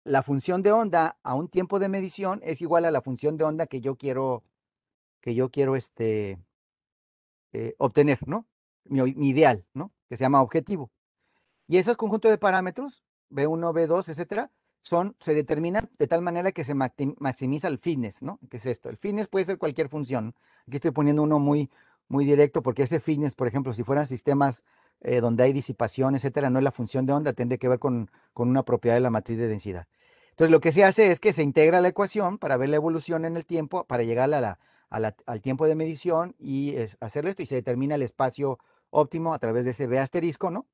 la función de onda a un tiempo de medición es igual a la función de onda que yo quiero obtener, ¿no? Mi ideal, ¿no? Que se llama objetivo. Y esos conjuntos de parámetros, B1, B2, etcétera, se determinan de tal manera que se maximiza el fitness, ¿no? ¿Qué es esto? El fitness puede ser cualquier función. Aquí estoy poniendo uno muy directo porque ese fitness, por ejemplo, si fueran sistemas donde hay disipación, etcétera, no es la función de onda, tendría que ver con una propiedad de la matriz de densidad. Entonces, lo que se hace es que se integra la ecuación para ver la evolución en el tiempo, para llegar al tiempo de medición y hacerlo esto, y se determina el espacio óptimo a través de ese B asterisco, ¿no?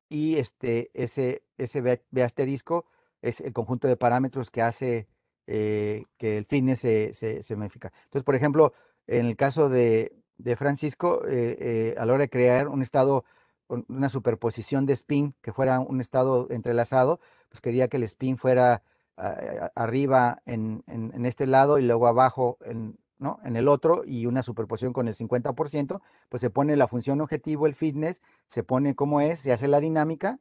Y ese B asterisco es el conjunto de parámetros que hace que el fitness se modifica. Entonces, por ejemplo, en el caso de Francisco, a la hora de crear un estado, una superposición de spin que fuera un estado entrelazado, pues quería que el spin fuera arriba en este lado y luego abajo ¿no? en el otro, y una superposición con el 50%, pues se pone la función objetivo, el fitness, se pone como es, se hace la dinámica,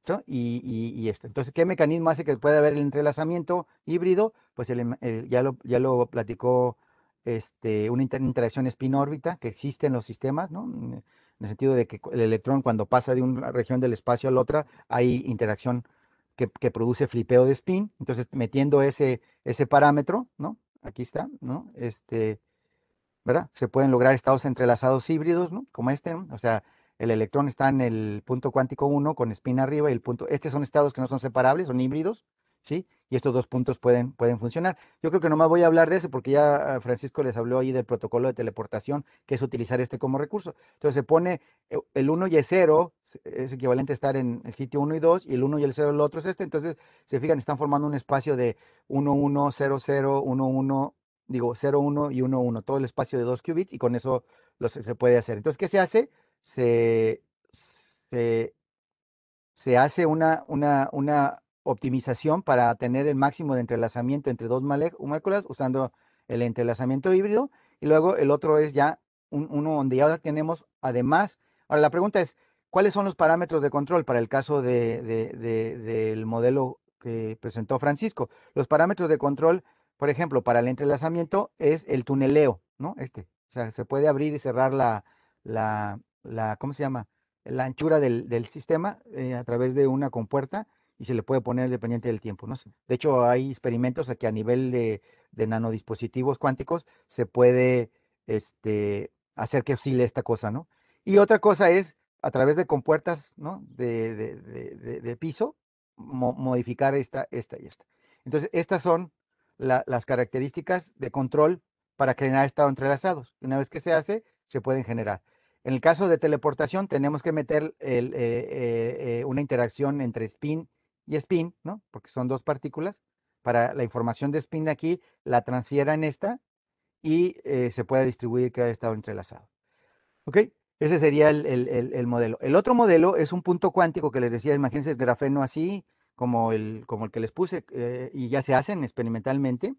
¿no? y esto. Entonces, ¿qué mecanismo hace que pueda haber el entrelazamiento híbrido? Pues ya lo platicó una interacción spin-órbita que existe en los sistemas, ¿no? En el sentido de que el electrón cuando pasa de una región del espacio a la otra, hay interacción que produce flipeo de spin. Entonces, metiendo ese parámetro, ¿no? Aquí está, ¿no? ¿Verdad? Se pueden lograr estados entrelazados híbridos, ¿no? Como este, ¿no? O sea, el electrón está en el punto cuántico 1 con spin arriba y estos son estados que no son separables, son híbridos, ¿sí? Y estos dos puntos pueden funcionar. Yo creo que nomás voy a hablar de eso porque ya Francisco les habló ahí del protocolo de teleportación, que es utilizar este como recurso. Entonces se pone el 1 y el 0, es equivalente a estar en el sitio 1 y 2, y el 1 y el 0 el otro es este. Entonces, se fijan, están formando un espacio de 1, 1, 0, 0, 1, 1, digo 0, 1 y 1, 1, todo el espacio de 2 qubits, y con eso se puede hacer. Entonces, ¿qué se hace? Se, se hace una optimización para tener el máximo de entrelazamiento entre dos moléculas usando el entrelazamiento híbrido, y luego el otro es ya uno donde ya tenemos además. Ahora, la pregunta es, ¿cuáles son los parámetros de control para el caso del modelo que presentó Francisco? Los parámetros de control, por ejemplo, para el entrelazamiento es el tuneleo, ¿no? O sea, se puede abrir y cerrar ¿cómo se llama? La anchura del sistema a través de una compuerta, y se le puede poner dependiente del tiempo, ¿no? De hecho, hay experimentos que a nivel de nanodispositivos cuánticos se puede hacer que oscile esta cosa, ¿no? Y otra cosa es a través de compuertas, ¿no? de piso, modificar esta y esta. Entonces, estas son las características de control para generar estados entrelazados. Una vez que se hace, se pueden generar. En el caso de teleportación, tenemos que meter una interacción entre spin y spin, ¿no? Porque son dos partículas. Para la información de spin de aquí, la transfiera en esta, y se puede distribuir, crear estado entrelazado. ¿Ok? Ese sería el modelo. El otro modelo es un punto cuántico que les decía, imagínense el grafeno así, como el que les puse, y ya se hacen experimentalmente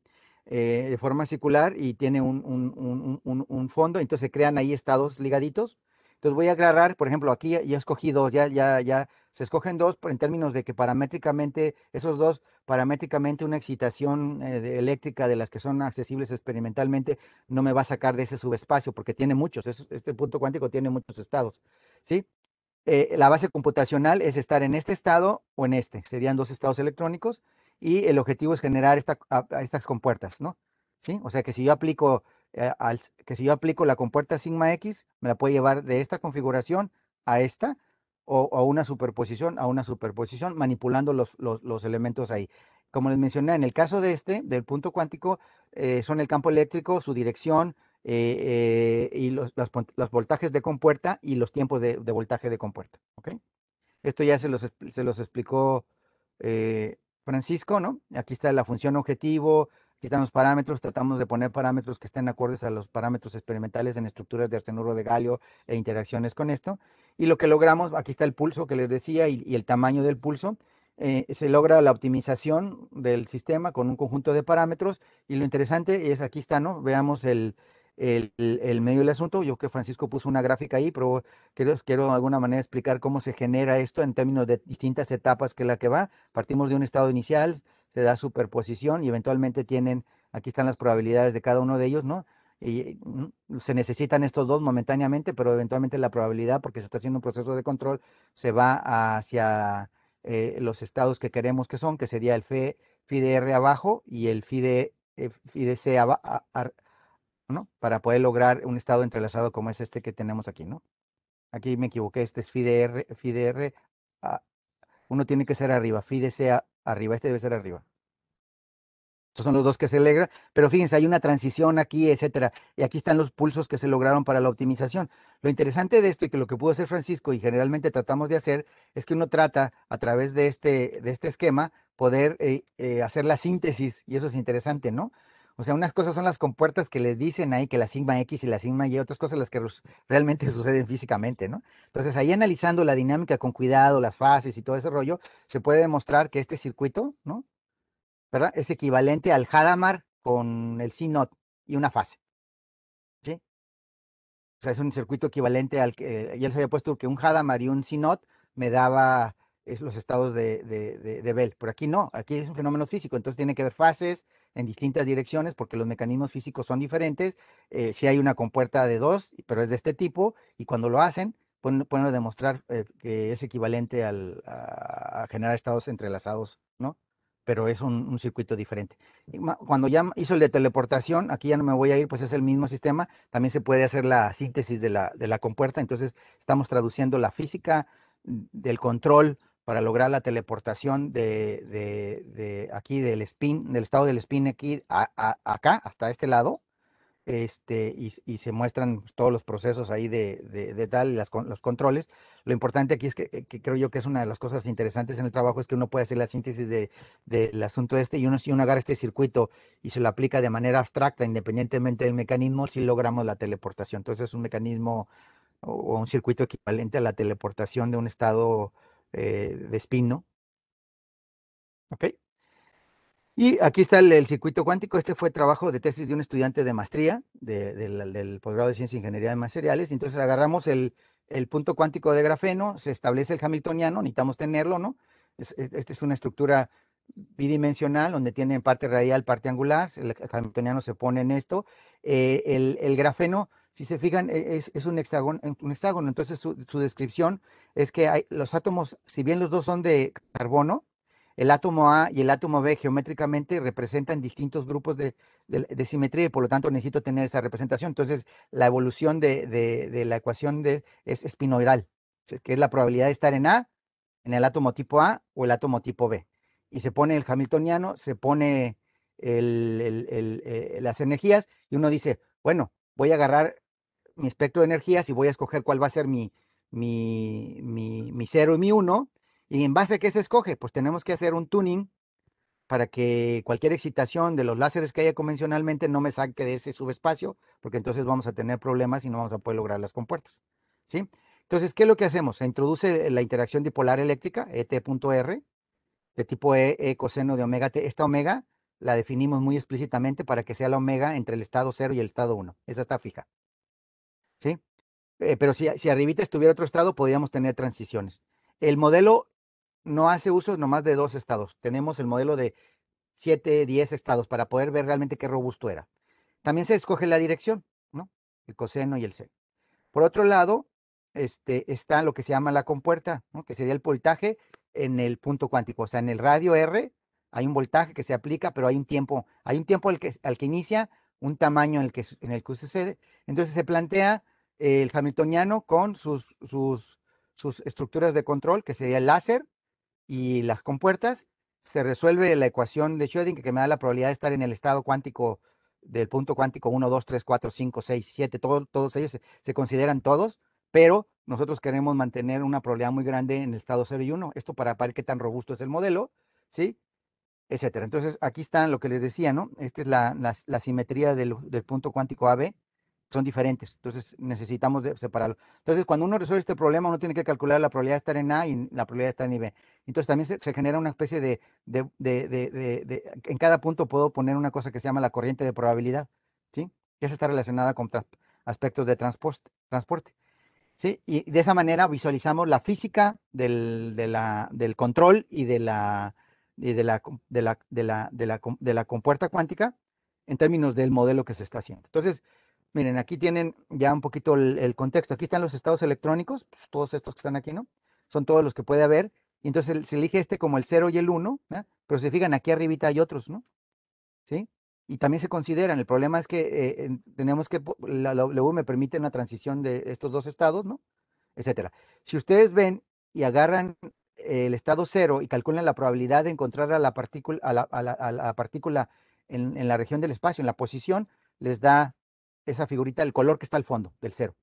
de forma circular, y tiene un fondo, entonces se crean ahí estados ligaditos. Entonces voy a agarrar, por ejemplo, aquí ya he escogido, ya Se escogen dos en términos de que paramétricamente, esos dos, paramétricamente una excitación eléctrica de las que son accesibles experimentalmente no me va a sacar de ese subespacio porque tiene muchos, este punto cuántico tiene muchos estados, ¿sí? La base computacional es estar en este estado o en este, serían dos estados electrónicos, y el objetivo es generar a estas compuertas, ¿no? ¿Sí? O sea que si yo aplico, que si yo aplico la compuerta sigma X, me la puede llevar de esta configuración a esta, o a una superposición, manipulando los elementos ahí. Como les mencioné, en el caso de del punto cuántico, son el campo eléctrico, su dirección, y los voltajes de compuerta y los tiempos de voltaje de compuerta. ¿Ok? Esto ya se los explicó Francisco, ¿no? Aquí está la función objetivo, aquí están los parámetros, tratamos de poner parámetros que estén acordes a los parámetros experimentales en estructuras de arsenuro de galio e interacciones con esto. Y lo que logramos, aquí está el pulso que les decía y el tamaño del pulso. Se logra la optimización del sistema con un conjunto de parámetros, y lo interesante es, aquí está, ¿no? Veamos el medio del asunto. Yo creo que Francisco puso una gráfica ahí, pero quiero de alguna manera explicar cómo se genera esto en términos de distintas etapas que la que va. Partimos de un estado inicial, se da superposición y eventualmente aquí están las probabilidades de cada uno de ellos, ¿no? Y se necesitan estos dos momentáneamente, pero eventualmente la probabilidad, porque se está haciendo un proceso de control, se va hacia los estados que queremos que sería el phi de R abajo y el phi de C ¿no? Para poder lograr un estado entrelazado como es este que tenemos aquí, ¿no? Aquí me equivoqué, este es phi de R, ah, uno tiene que ser arriba, phi de C arriba, este debe ser arriba. Estos son los dos que se alegra, pero fíjense, hay una transición aquí, etcétera, y aquí están los pulsos que se lograron para la optimización. Lo interesante de esto, y que lo que pudo hacer Francisco, y generalmente tratamos de hacer, es que uno trata a través de este esquema poder hacer la síntesis, y eso es interesante, ¿no? O sea, unas cosas son las compuertas que les dicen ahí, que la sigma X y la sigma Y, otras cosas las que realmente suceden físicamente, ¿no? Entonces, ahí analizando la dinámica con cuidado, las fases y todo ese rollo, se puede demostrar que este circuito, ¿no? ¿Verdad? Es equivalente al Hadamard con el C-Not y una fase, ¿sí? O sea, es un circuito equivalente al que ya les había puesto que un Hadamard y un C-Not me daba los estados de Bell. Pero aquí no, aquí es un fenómeno físico, entonces tiene que haber fases en distintas direcciones porque los mecanismos físicos son diferentes. Si hay una compuerta de dos, pero es de este tipo, y cuando lo hacen, pueden demostrar que es equivalente a generar estados entrelazados, ¿no? Pero es un circuito diferente. Y cuando ya hizo el de teleportación, aquí ya no me voy a ir, pues es el mismo sistema, también se puede hacer la síntesis de la compuerta, entonces estamos traduciendo la física del control para lograr la teleportación de aquí del spin, del estado del spin aquí acá, hasta este lado, y se muestran todos los procesos ahí de tal, y los controles. Lo importante aquí es que creo yo que es una de las cosas interesantes en el trabajo, es que uno puede hacer la síntesis del asunto y si uno agarra este circuito y se lo aplica de manera abstracta, independientemente del mecanismo, si logramos la teleportación. Entonces es un mecanismo o un circuito equivalente a la teleportación de un estado de spin, ¿no? ¿Ok? Y aquí está el circuito cuántico. Este fue trabajo de tesis de un estudiante de maestría del posgrado de Ciencia e Ingeniería de Materiales. Entonces agarramos el punto cuántico de grafeno, se establece el hamiltoniano, necesitamos tenerlo, ¿no? Esta es una estructura bidimensional donde tiene parte radial, parte angular. El hamiltoniano se pone en esto. El grafeno, si se fijan, es un hexágono, entonces su descripción es que los átomos, si bien los dos son de carbono, el átomo A y el átomo B geométricamente representan distintos grupos de simetría, y por lo tanto necesito tener esa representación. Entonces, la evolución de la ecuación es espinoidal, que es la probabilidad de estar en A, en el átomo tipo A o el átomo tipo B. Y se pone el hamiltoniano, se pone las energías, y uno dice, bueno, voy a agarrar mi espectro de energías y voy a escoger cuál va a ser mi 0 y mi uno. Y en base a qué se escoge, pues tenemos que hacer un tuning para que cualquier excitación de los láseres que haya convencionalmente no me saque de ese subespacio, porque entonces vamos a tener problemas y no vamos a poder lograr las compuertas, ¿sí? Entonces, ¿qué es lo que hacemos? Se introduce la interacción dipolar eléctrica, ET.R, de tipo E coseno de omega t. Esta omega la definimos muy explícitamente para que sea la omega entre el estado 0 y el estado 1. Esa está fija, ¿sí? Pero si arribita estuviera otro estado, podríamos tener transiciones. El modelo no hace uso nomás de 2 estados. Tenemos el modelo de 7, 10 estados para poder ver realmente qué robusto era. También se escoge la dirección, ¿no? El coseno y el seno. Por otro lado, está lo que se llama la compuerta, ¿no? Que sería el voltaje en el punto cuántico. O sea, en el radio R hay un voltaje que se aplica, pero hay un tiempo al que inicia, un tamaño en el que sucede. Entonces se plantea el hamiltoniano con sus estructuras de control, que sería el láser y las compuertas. Se resuelve la ecuación de Schrödinger que me da la probabilidad de estar en el estado cuántico del punto cuántico 1, 2, 3, 4, 5, 6, 7, todos ellos se consideran todos, pero nosotros queremos mantener una probabilidad muy grande en el estado 0 y 1, esto para ver qué tan robusto es el modelo, ¿sí? Etcétera. Entonces, aquí está lo que les decía, ¿no? Esta es la simetría del punto cuántico AB, son diferentes, entonces necesitamos separarlo. Entonces, cuando uno resuelve este problema, uno tiene que calcular la probabilidad de estar en A y la probabilidad de estar en B. Entonces, también se genera una especie en cada punto puedo poner una cosa que se llama la corriente de probabilidad, ¿sí? Que esa está relacionada con aspectos de transporte. ¿Sí? Y de esa manera visualizamos la física del control y de la compuerta cuántica en términos del modelo que se está haciendo. Entonces, miren, aquí tienen ya un poquito el contexto. Aquí están los estados electrónicos, pues, todos estos que están aquí, ¿no? Son todos los que puede haber. Y entonces se elige este como el 0 y el 1, ¿eh? Pero si se fijan, aquí arribita hay otros, ¿no? ¿Sí? Y también se consideran. El problema es que tenemos que, la W me permite una transición de estos dos estados, ¿no? Etcétera. Si ustedes ven y agarran el estado cero y calculan la probabilidad de encontrar a la partícula, a la partícula en la región del espacio, en la posición, les da esa figurita, el color que está al fondo del cero.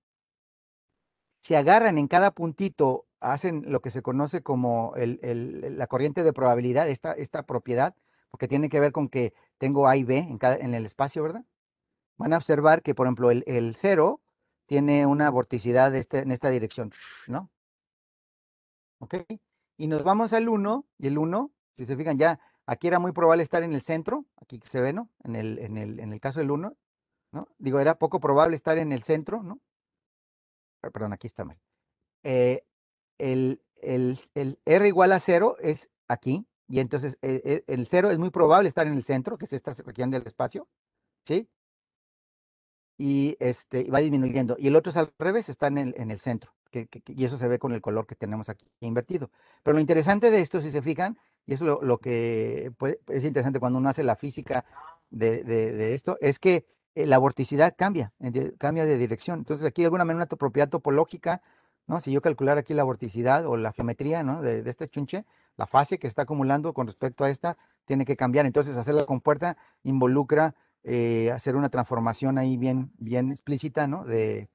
Si agarran en cada puntito, hacen lo que se conoce como la corriente de probabilidad, esta propiedad, porque tiene que ver con que tengo A y B en el espacio, ¿verdad? Van a observar que, por ejemplo, el cero tiene una vorticidad en esta dirección, ¿no? ¿Ok? Y nos vamos al uno y el uno, si se fijan ya, aquí era muy probable estar en el centro, aquí se ve, ¿no? En el caso del uno, ¿no? Digo, era poco probable estar en el centro, ¿no? Perdón, aquí está mal. Eh, el R igual a cero es aquí, y entonces el cero es muy probable estar en el centro, que es esta región del espacio, ¿sí? Y va disminuyendo. Y el otro es al revés, está en el centro, y eso se ve con el color que tenemos aquí invertido. Pero lo interesante de esto, si se fijan, y eso lo que es interesante cuando uno hace la física de esto, es que la vorticidad cambia de dirección. Entonces aquí de alguna manera una propiedad topológica, ¿no? Si yo calcular aquí la vorticidad o la geometría, ¿no? de este chunche, la fase que está acumulando con respecto a esta, tiene que cambiar. Entonces hacer la compuerta involucra hacer una transformación ahí bien, bien explícita, ¿no? De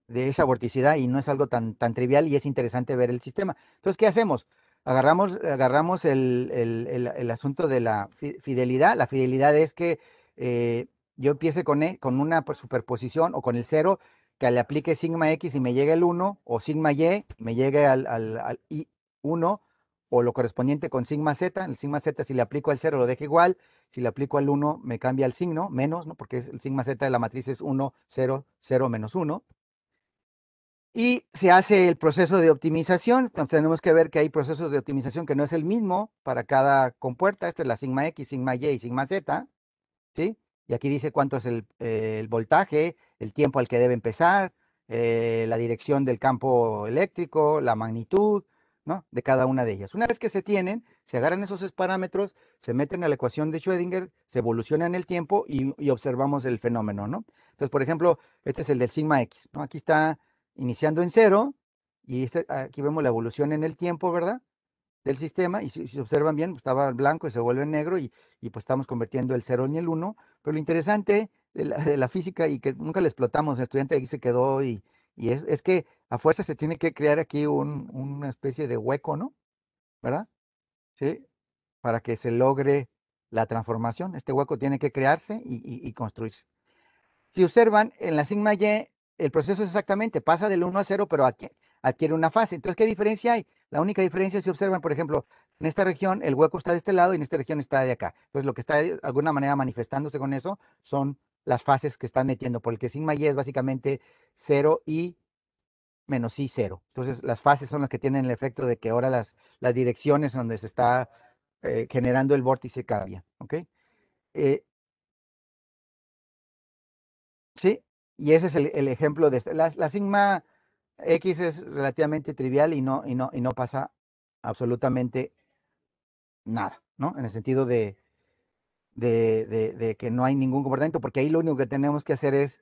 esa vorticidad y no es algo tan trivial y es interesante ver el sistema. Entonces, ¿qué hacemos? Agarramos el asunto de la fidelidad. La fidelidad es que yo empiece con una superposición o con el cero, que le aplique sigma x y me llegue el uno o sigma y me llegue al i 1, o lo correspondiente con sigma z. El sigma z, si le aplico al cero lo dejo igual, si le aplico al uno me cambia el signo, menos, ¿no? Porque el sigma z de la matriz es 1, 0, 0, menos 1. Y se hace el proceso de optimización. Entonces tenemos que ver que hay procesos de optimización que no es el mismo para cada compuerta. Esta es la sigma x, sigma y y sigma z, ¿sí? Y aquí dice cuánto es el voltaje, el tiempo al que debe empezar, la dirección del campo eléctrico, la magnitud, ¿no? De cada una de ellas. Una vez que se tienen, se agarran esos parámetros, se meten a la ecuación de Schrödinger, se evoluciona en el tiempo y observamos el fenómeno, ¿no? Entonces, por ejemplo, este es el del sigma x, ¿no? Aquí está iniciando en cero y aquí vemos la evolución en el tiempo, ¿verdad? Del sistema, y si observan bien, pues estaba blanco y se vuelve negro, y pues estamos convirtiendo el cero en el uno. Pero lo interesante de la física, y que nunca le explotamos, el estudiante aquí se quedó, y es que a fuerza se tiene que crear aquí una especie de hueco, ¿no? ¿Verdad? Sí, para que se logre la transformación. Este hueco tiene que crearse y construirse. Si observan, en la sigma y, el proceso es exactamente, pasa del 1 a 0, pero aquí adquiere una fase. Entonces, ¿qué diferencia hay? La única diferencia, si observan, por ejemplo, en esta región el hueco está de este lado y en esta región está de acá. Entonces, lo que está de alguna manera manifestándose con eso son las fases que están metiendo, porque sigma y es básicamente 0 y menos I, 0. Entonces, las fases son las que tienen el efecto de que ahora las direcciones donde se está generando el vórtice cambian, ¿ok? Eh, sí, y ese es el ejemplo de esto. La sigma X es relativamente trivial y no pasa absolutamente nada, ¿no? En el sentido de que no hay ningún comportamiento, porque ahí lo único que tenemos que hacer es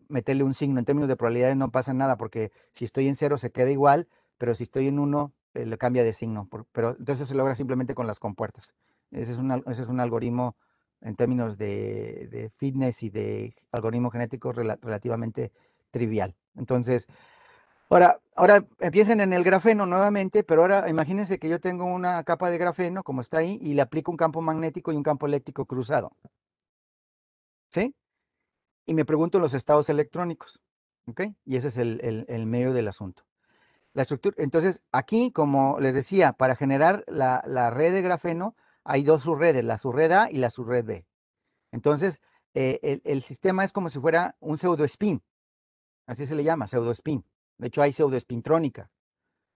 meterle un signo. En términos de probabilidades no pasa nada, porque si estoy en 0 se queda igual, pero si estoy en 1 le cambia de signo. Pero entonces se logra simplemente con las compuertas. Ese es un algoritmo en términos de fitness y de algoritmo genético relativamente trivial. Entonces, ahora empiecen en el grafeno nuevamente, pero ahora imagínense que yo tengo una capa de grafeno, como está ahí, y le aplico un campo magnético y un campo eléctrico cruzado, ¿sí? Y me pregunto los estados electrónicos, ¿ok? Y ese es el medio del asunto. La estructura, entonces, aquí, como les decía, para generar la red de grafeno, hay dos subredes, la subred A y la subred B. Entonces, el sistema es como si fuera un pseudoespín, así se le llama, pseudoespín. De hecho, hay pseudoespintrónica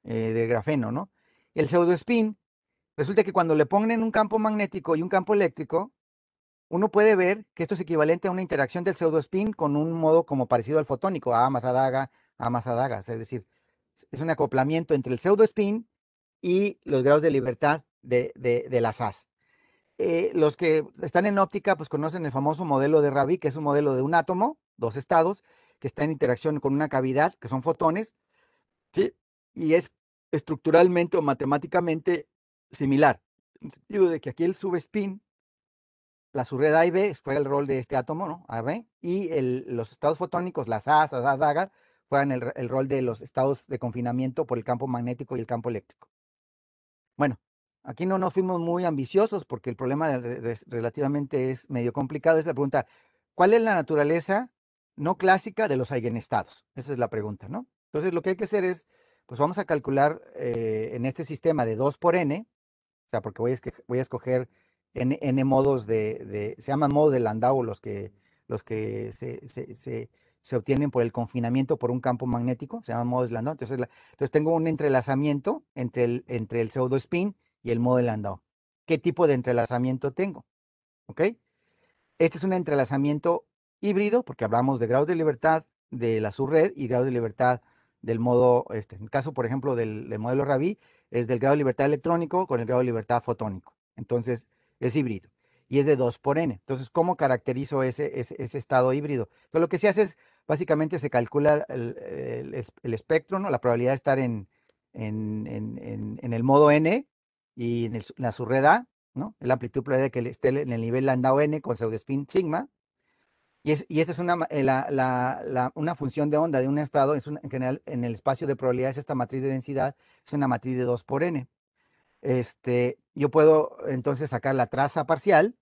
de grafeno, ¿no? El pseudoespín, resulta que cuando le ponen un campo magnético y un campo eléctrico, uno puede ver que esto es equivalente a una interacción del pseudoespín con un modo como parecido al fotónico, A más adaga, A más adagas, es decir, es un acoplamiento entre el pseudoespín y los grados de libertad de las As. Los que están en óptica, pues conocen el famoso modelo de Rabi, que es un modelo de un átomo, dos estados, que está en interacción con una cavidad, que son fotones, ¿sí? Y es estructuralmente o matemáticamente similar. En el sentido de que aquí el subespín, la subred A y B, juega el rol de este átomo, ¿no? AB, y los estados fotónicos, las As, las dagas, juegan el rol de los estados de confinamiento por el campo magnético y el campo eléctrico. Bueno, aquí no nos fuimos muy ambiciosos porque el problema relativamente es medio complicado. Es la pregunta, ¿cuál es la naturaleza no clásica de los eigenestados? Esa es la pregunta, ¿no? Entonces, lo que hay que hacer es, pues vamos a calcular en este sistema de 2 por n, o sea, porque voy a escoger n modos se llaman modos de Landau los que se obtienen por el confinamiento por un campo magnético, se llaman modos de Landau. Entonces tengo un entrelazamiento entre el pseudoespín y el modo de Landau. ¿Qué tipo de entrelazamiento tengo? ¿Ok? Este es un entrelazamiento híbrido, porque hablamos de grados de libertad de la subred y grados de libertad del modo, en el caso, por ejemplo, del modelo Rabi, es del grado de libertad electrónico con el grado de libertad fotónico. Entonces, es híbrido. Y es de 2 por n. Entonces, ¿cómo caracterizo ese estado híbrido? Entonces, lo que se hace es, básicamente, se calcula el espectro, ¿no? La probabilidad de estar en el modo n y en la subred A, ¿no? La amplitud probable de que esté en el nivel Landau n con pseudoespín sigma. Y esta es una función de onda de un estado, en general, en el espacio de probabilidades, esta matriz de densidad es una matriz de 2 por n. Yo puedo entonces sacar la traza parcial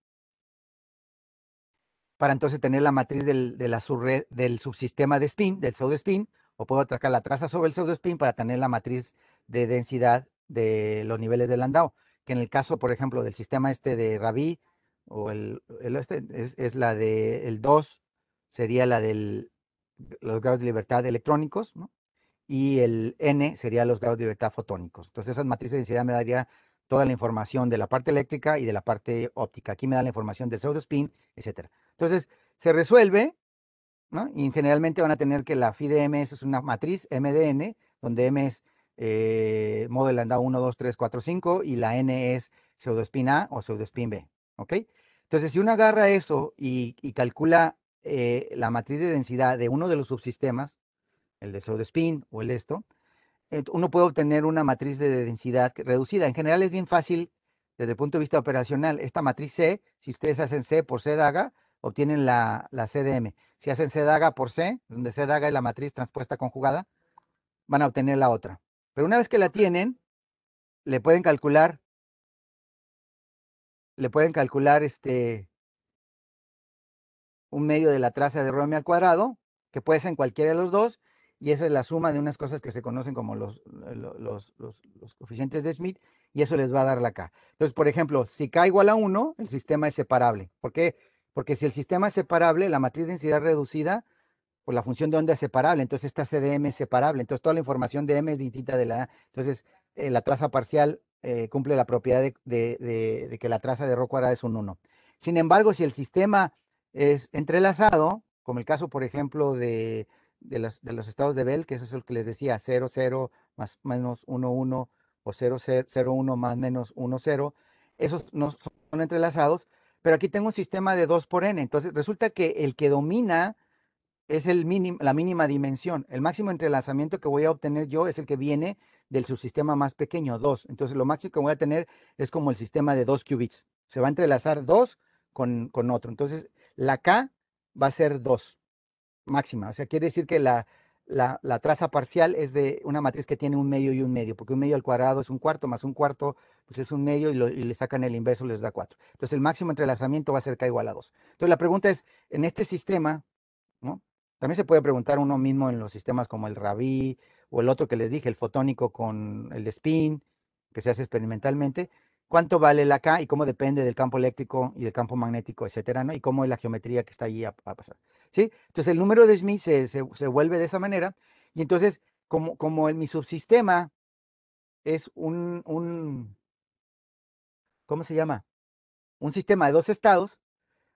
para entonces tener la matriz del subsistema de spin, del pseudoespín, o puedo sacar la traza sobre el pseudoespín para tener la matriz de densidad de los niveles de Landau, que en el caso, por ejemplo, del sistema de Rabi, o es la del 2, sería la de los grados de libertad electrónicos, ¿no? Y el n sería los grados de libertad fotónicos. Entonces, esas matrices de densidad me daría toda la información de la parte eléctrica y de la parte óptica. Aquí me da la información del pseudospin, etcétera. Entonces, se resuelve, ¿no? Y generalmente van a tener que la phi de m es una matriz m de n, donde m es modo de Landau 1, 2, 3, 4, 5, y la n es pseudospin A o pseudospin B, ¿ok? Entonces, si uno agarra eso y calcula la matriz de densidad de uno de los subsistemas, el de pseudospin o el esto, uno puede obtener una matriz de densidad reducida. En general es bien fácil desde el punto de vista operacional. Esta matriz C, si ustedes hacen C por C daga, obtienen la CDM. Si hacen C daga por C, donde C daga es la matriz transpuesta conjugada, van a obtener la otra. Pero una vez que la tienen, le pueden calcular, un medio de la traza de Röme al cuadrado, que puede ser en cualquiera de los dos, y esa es la suma de unas cosas que se conocen como los coeficientes de Schmidt, y eso les va a dar la K. Entonces, por ejemplo, si K igual a 1, el sistema es separable. ¿Por qué? Porque si el sistema es separable, la matriz de densidad reducida Por la función de onda es separable, entonces esta CDM es separable, entonces toda la información de M es distinta de la A. Entonces la traza parcial cumple la propiedad de que la traza de rho cuadrada es un 1. Sin embargo, si el sistema es entrelazado, como el caso, por ejemplo, de los estados de Bell, que eso es el que les decía, 0, 0 más menos 1, 1, o 0, 0, 0, 1 más menos 1, 0, esos no son entrelazados, pero aquí tengo un sistema de 2 por n, entonces resulta que el que domina es la mínima dimensión. El máximo entrelazamiento que voy a obtener yo es el que viene del subsistema más pequeño, 2. Entonces, lo máximo que voy a tener es como el sistema de 2 qubits. Se va a entrelazar 2 con otro. Entonces, la K va a ser 2 máxima. O sea, quiere decir que la traza parcial es de una matriz que tiene un medio y un medio, porque un medio al cuadrado es un cuarto, más un cuarto, pues es un medio, y le sacan el inverso, les da 4. Entonces, el máximo entrelazamiento va a ser K igual a 2. Entonces, la pregunta es, en este sistema, ¿no? También se puede preguntar uno mismo en los sistemas como el Rabi o el otro que les dije, el fotónico con el de spin, que se hace experimentalmente, cuánto vale la K y cómo depende del campo eléctrico y del campo magnético, etcétera, ¿no? Y cómo es la geometría que está ahí a pasar. ¿Sí? Entonces el número de Smith se vuelve de esa manera, y entonces, como en mi subsistema es ¿cómo se llama? Un sistema de dos estados,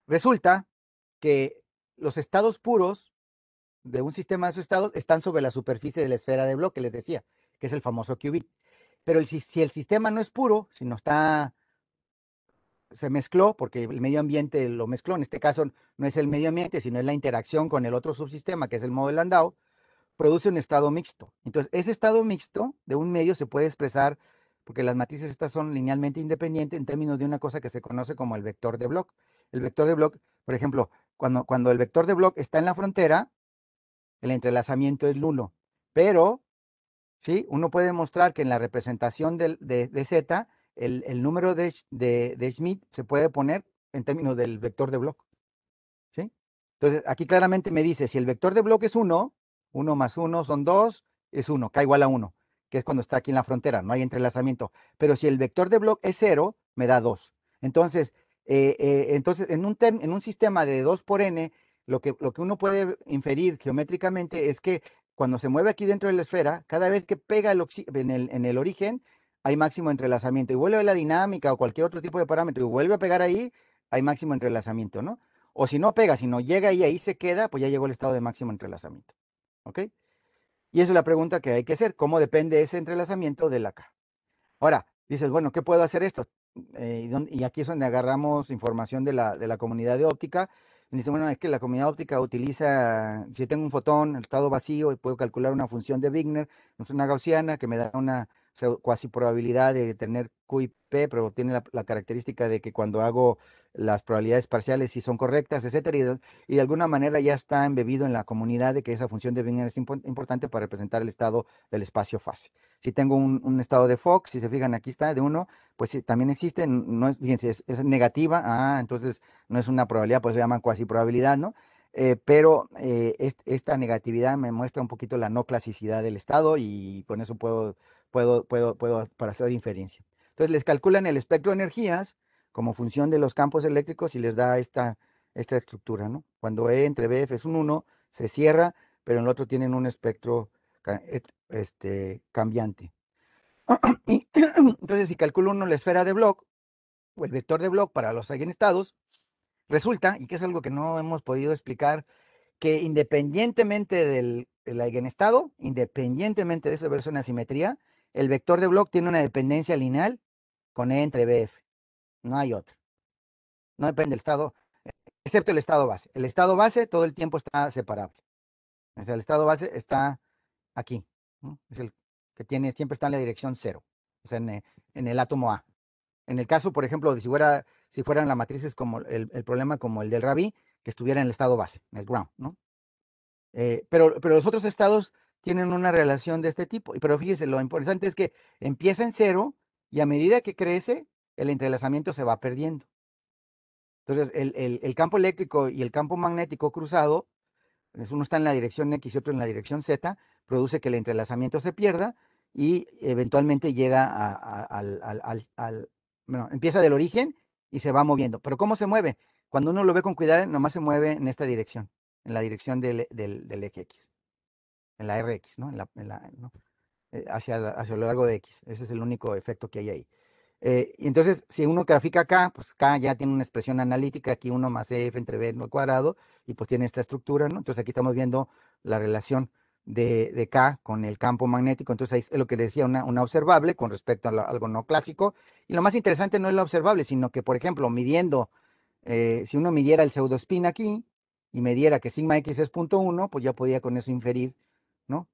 resulta que los estados puros de un sistema de esos estados están sobre la superficie de la esfera de Bloch, que les decía, que es el famoso qubit. Pero si el sistema no es puro, si no está, se mezcló, porque el medio ambiente lo mezcló, en este caso no es el medio ambiente, sino es la interacción con el otro subsistema, que es el modo de Landau, produce un estado mixto. Entonces, ese estado mixto de un medio se puede expresar, porque las matrices estas son linealmente independientes, en términos de una cosa que se conoce como el vector de Bloch. El vector de Bloch, por ejemplo, cuando el vector de Bloch está en la frontera, el entrelazamiento es nulo. Pero, ¿sí? Uno puede mostrar que en la representación de Z, el número de Schmidt se puede poner en términos del vector de Bloch. ¿Sí? Entonces, aquí claramente me dice, si el vector de Bloch es 1, 1 más 1 son 2, es 1, K igual a 1, que es cuando está aquí en la frontera, no hay entrelazamiento. Pero si el vector de Bloch es 0, me da 2. Entonces, en un sistema de 2 por n, lo que uno puede inferir geométricamente es que cuando se mueve aquí dentro de la esfera, cada vez que pega en el origen, hay máximo entrelazamiento. Y vuelve a la dinámica o cualquier otro tipo de parámetro y vuelve a pegar ahí, hay máximo entrelazamiento, ¿no? O si no pega, si no llega y ahí se queda, pues ya llegó el estado de máximo entrelazamiento. ¿Ok? Y esa es la pregunta que hay que hacer. ¿Cómo depende ese entrelazamiento de la K? Ahora, dices, bueno, ¿qué puedo hacer esto? Y aquí es donde agarramos información de la comunidad de óptica. Y dice, bueno, es que la comunidad óptica utiliza, si tengo un fotón, el estado vacío, y puedo calcular una función de Wigner, es una gaussiana que me da una cuasi probabilidad de tener Q y P, pero tiene la característica de que cuando hago las probabilidades parciales sí son correctas, etcétera, y de alguna manera ya está embebido en la comunidad de que esa función de Wigner es importante para representar el estado del espacio-fase. Si tengo un estado de Fox, si se fijan, aquí está de 1, pues sí, también existe, no es, fíjense, es negativa, entonces no es una probabilidad, pues se llama cuasi probabilidad, ¿no? Pero esta negatividad me muestra un poquito la no clasicidad del estado, y con eso puedo para hacer inferencia. Entonces les calculan el espectro de energías como función de los campos eléctricos y les da esta estructura, ¿no? Cuando E entre BF es un 1, se cierra, pero en el otro tienen un espectro cambiante. Y entonces, si calculo uno la esfera de Bloch o el vector de Bloch para los eigenestados, resulta, y que es algo que no hemos podido explicar, que independientemente del eigenestado, independientemente de esa versión de asimetría, el vector de Bloch tiene una dependencia lineal con E entre BF. No hay otra. No depende del estado, excepto el estado base. El estado base todo el tiempo está separable. O sea, el estado base está aquí, ¿no? Es el que siempre está en la dirección 0, o sea, en el átomo A. En el caso, por ejemplo, de si fueran las matrices como el problema como el del Rabi, que estuviera en el estado base, en el ground, ¿no? Pero los otros estados tienen una relación de este tipo. Pero fíjese, lo importante es que empieza en 0 y a medida que crece, el entrelazamiento se va perdiendo. Entonces, el campo eléctrico y el campo magnético cruzado, uno está en la dirección X y otro en la dirección Z, produce que el entrelazamiento se pierda y eventualmente llega bueno, empieza del origen y se va moviendo. Pero ¿cómo se mueve? Cuando uno lo ve con cuidado, nomás se mueve en esta dirección. en la dirección del eje X, en la RX, ¿no? ¿no? Hacia lo largo de X. Ese es el único efecto que hay ahí. Y entonces, si uno grafica acá, pues K ya tiene una expresión analítica, aquí 1 más F entre B al cuadrado, y pues tiene esta estructura, ¿no? Entonces aquí estamos viendo la relación de K con el campo magnético, entonces ahí es lo que decía, una observable con respecto a algo no clásico, y lo más interesante no es la observable, sino que, por ejemplo, midiendo, si uno midiera el pseudospin aquí, y me diera que sigma X es 0.1, pues ya podía con eso inferir, ¿no?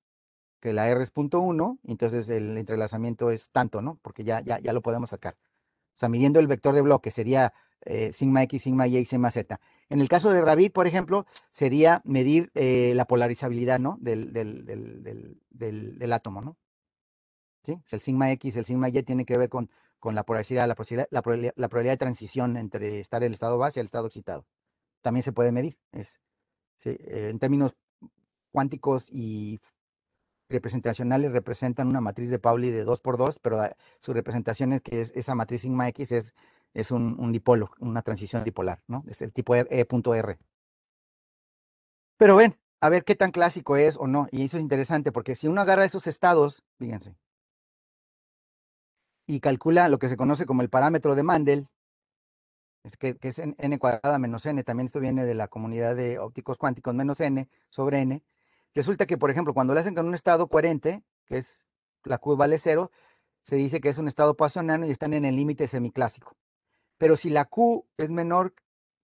Que la R es 0.1, entonces el entrelazamiento es tanto, ¿no? Porque ya lo podemos sacar. O sea, midiendo el vector de bloque sería sigma X, sigma Y, sigma Z. En el caso de Rabi, por ejemplo, sería medir la polarizabilidad, ¿no? Del átomo, ¿no? ¿Sí? O sea, el sigma X, el sigma Y tiene que ver con la polaridad, la probabilidad de transición entre estar en el estado base y el estado excitado. También se puede medir. ¿Sí? En términos cuánticos y representacionales representan una matriz de Pauli de 2 por 2, pero su representación es que esa matriz sigma X es un dipolo, una transición dipolar, ¿no? Es el tipo E.R. Pero ven, a ver qué tan clásico es o no. Y eso es interesante porque si uno agarra esos estados, fíjense, y calcula lo que se conoce como el parámetro de Mandel, que es n cuadrada menos n, también esto viene de la comunidad de ópticos cuánticos, menos n sobre n, resulta que, por ejemplo, cuando lo hacen con un estado coherente, que es la Q vale 0, se dice que es un estado poissoniano y están en el límite semiclásico. Pero si la Q es menor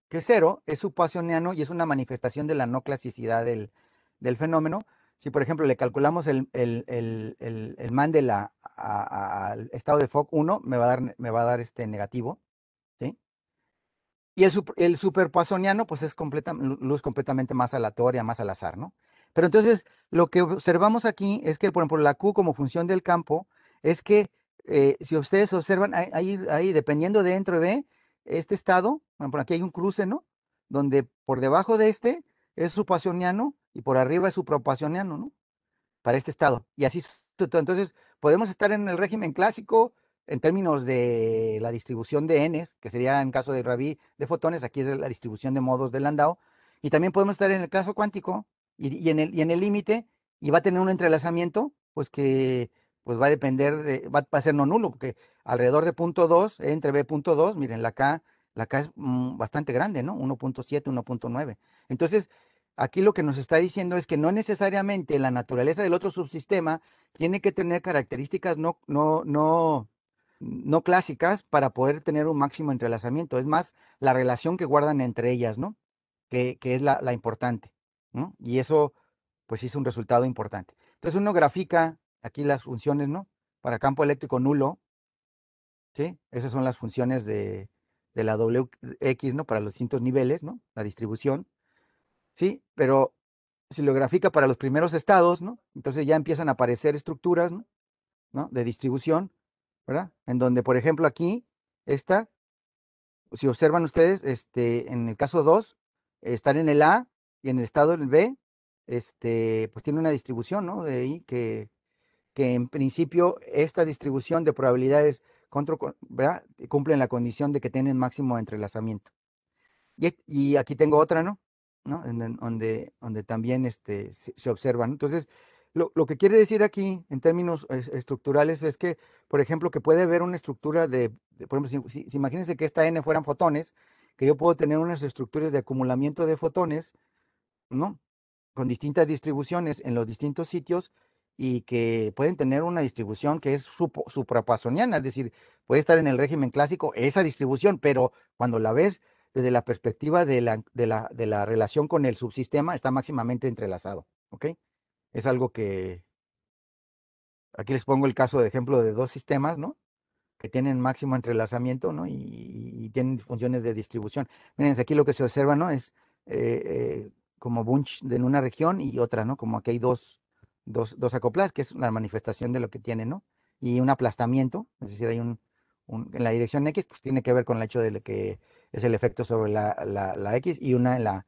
que 0, es subpoissoniano y es una manifestación de la no clasicidad del fenómeno. Si, por ejemplo, le calculamos el Mandel al estado de Fock 1, me va a dar este negativo, ¿sí? Y el superpoissoniano, pues es luz completamente más aleatoria, más al azar, ¿no? Pero entonces, lo que observamos aquí es que, por ejemplo, la Q como función del campo, es que si ustedes observan, ahí dependiendo de dentro de este estado, bueno, por aquí hay un cruce, ¿no? Donde por debajo de este es subpoissoniano y por arriba es suprapoissoniano, ¿no? Para este estado. Y así, entonces, podemos estar en el régimen clásico en términos de la distribución de n's, que sería en caso de Rabi de fotones, aquí es la distribución de modos de Landau, y también podemos estar en el caso cuántico y en el límite, y va a tener un entrelazamiento, pues que pues va a depender va a ser no nulo, porque alrededor de punto 2, entre B.2, miren, la K es bastante grande, ¿no? 1.7, 1.9. Entonces, aquí lo que nos está diciendo es que no necesariamente la naturaleza del otro subsistema tiene que tener características no clásicas para poder tener un máximo entrelazamiento. Es más la relación que guardan entre ellas, ¿no? Que es la importante, ¿no? Y eso, pues, sí es un resultado importante. Entonces, uno grafica aquí las funciones, ¿no? Para campo eléctrico nulo, ¿sí? Esas son las funciones de la WX, ¿no? Para los distintos niveles, ¿no? La distribución. Sí, pero si lo grafica para los primeros estados, ¿no? Entonces ya empiezan a aparecer estructuras, ¿no? De distribución, ¿verdad? En donde, por ejemplo, aquí, esta, si observan ustedes, en el caso 2, estar en el A y en el estado del B, pues tiene una distribución, ¿no? De ahí que en principio esta distribución de probabilidades ¿verdad? Cumplen la condición de que tienen máximo entrelazamiento. Y aquí tengo otra, ¿no? Donde también se observan. Entonces, lo que quiere decir aquí, en términos estructurales, es que, por ejemplo, que puede haber una estructura por ejemplo, si imagínense que esta N fueran fotones, que yo puedo tener unas estructuras de acumulamiento de fotones, ¿no? Con distintas distribuciones en los distintos sitios y que pueden tener una distribución que es suprapoissoniana, es decir, puede estar en el régimen clásico esa distribución, pero cuando la ves desde la perspectiva de la relación con el subsistema, está máximamente entrelazado, ¿ok? Es algo que, aquí les pongo el caso de ejemplo de dos sistemas, ¿no? Que tienen máximo entrelazamiento, ¿no? Y tienen funciones de distribución. Miren, aquí lo que se observa, ¿no? Es como bunch en una región y otra, ¿no? Como aquí hay dos acopladas, que es la manifestación de lo que tiene, ¿no? Y un aplastamiento, es decir, hay en la dirección X, pues tiene que ver con el hecho de que es el efecto sobre la X y una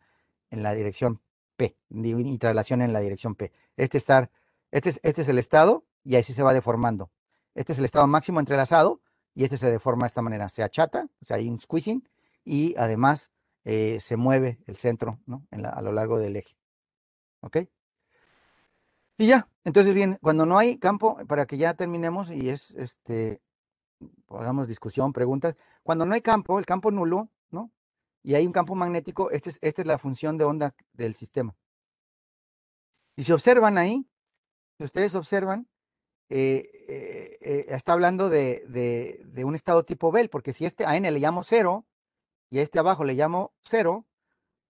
en la dirección P, y traslación en la dirección P. Este es el estado y así se va deformando. Este es el estado máximo entrelazado y este se deforma de esta manera. Se achata, o sea, hay un squeezing y además se mueve el centro, ¿no? A lo largo del eje. ¿Ok? Y ya, entonces bien, cuando no hay campo, para que ya terminemos y es, hagamos discusión, preguntas, cuando no hay campo, el campo nulo, ¿no? Y hay un campo magnético, esta es la función de onda del sistema. Y si observan ahí, si ustedes observan, está hablando de un estado tipo Bell, porque si a n le llamo 0 y a este abajo le llamo 0,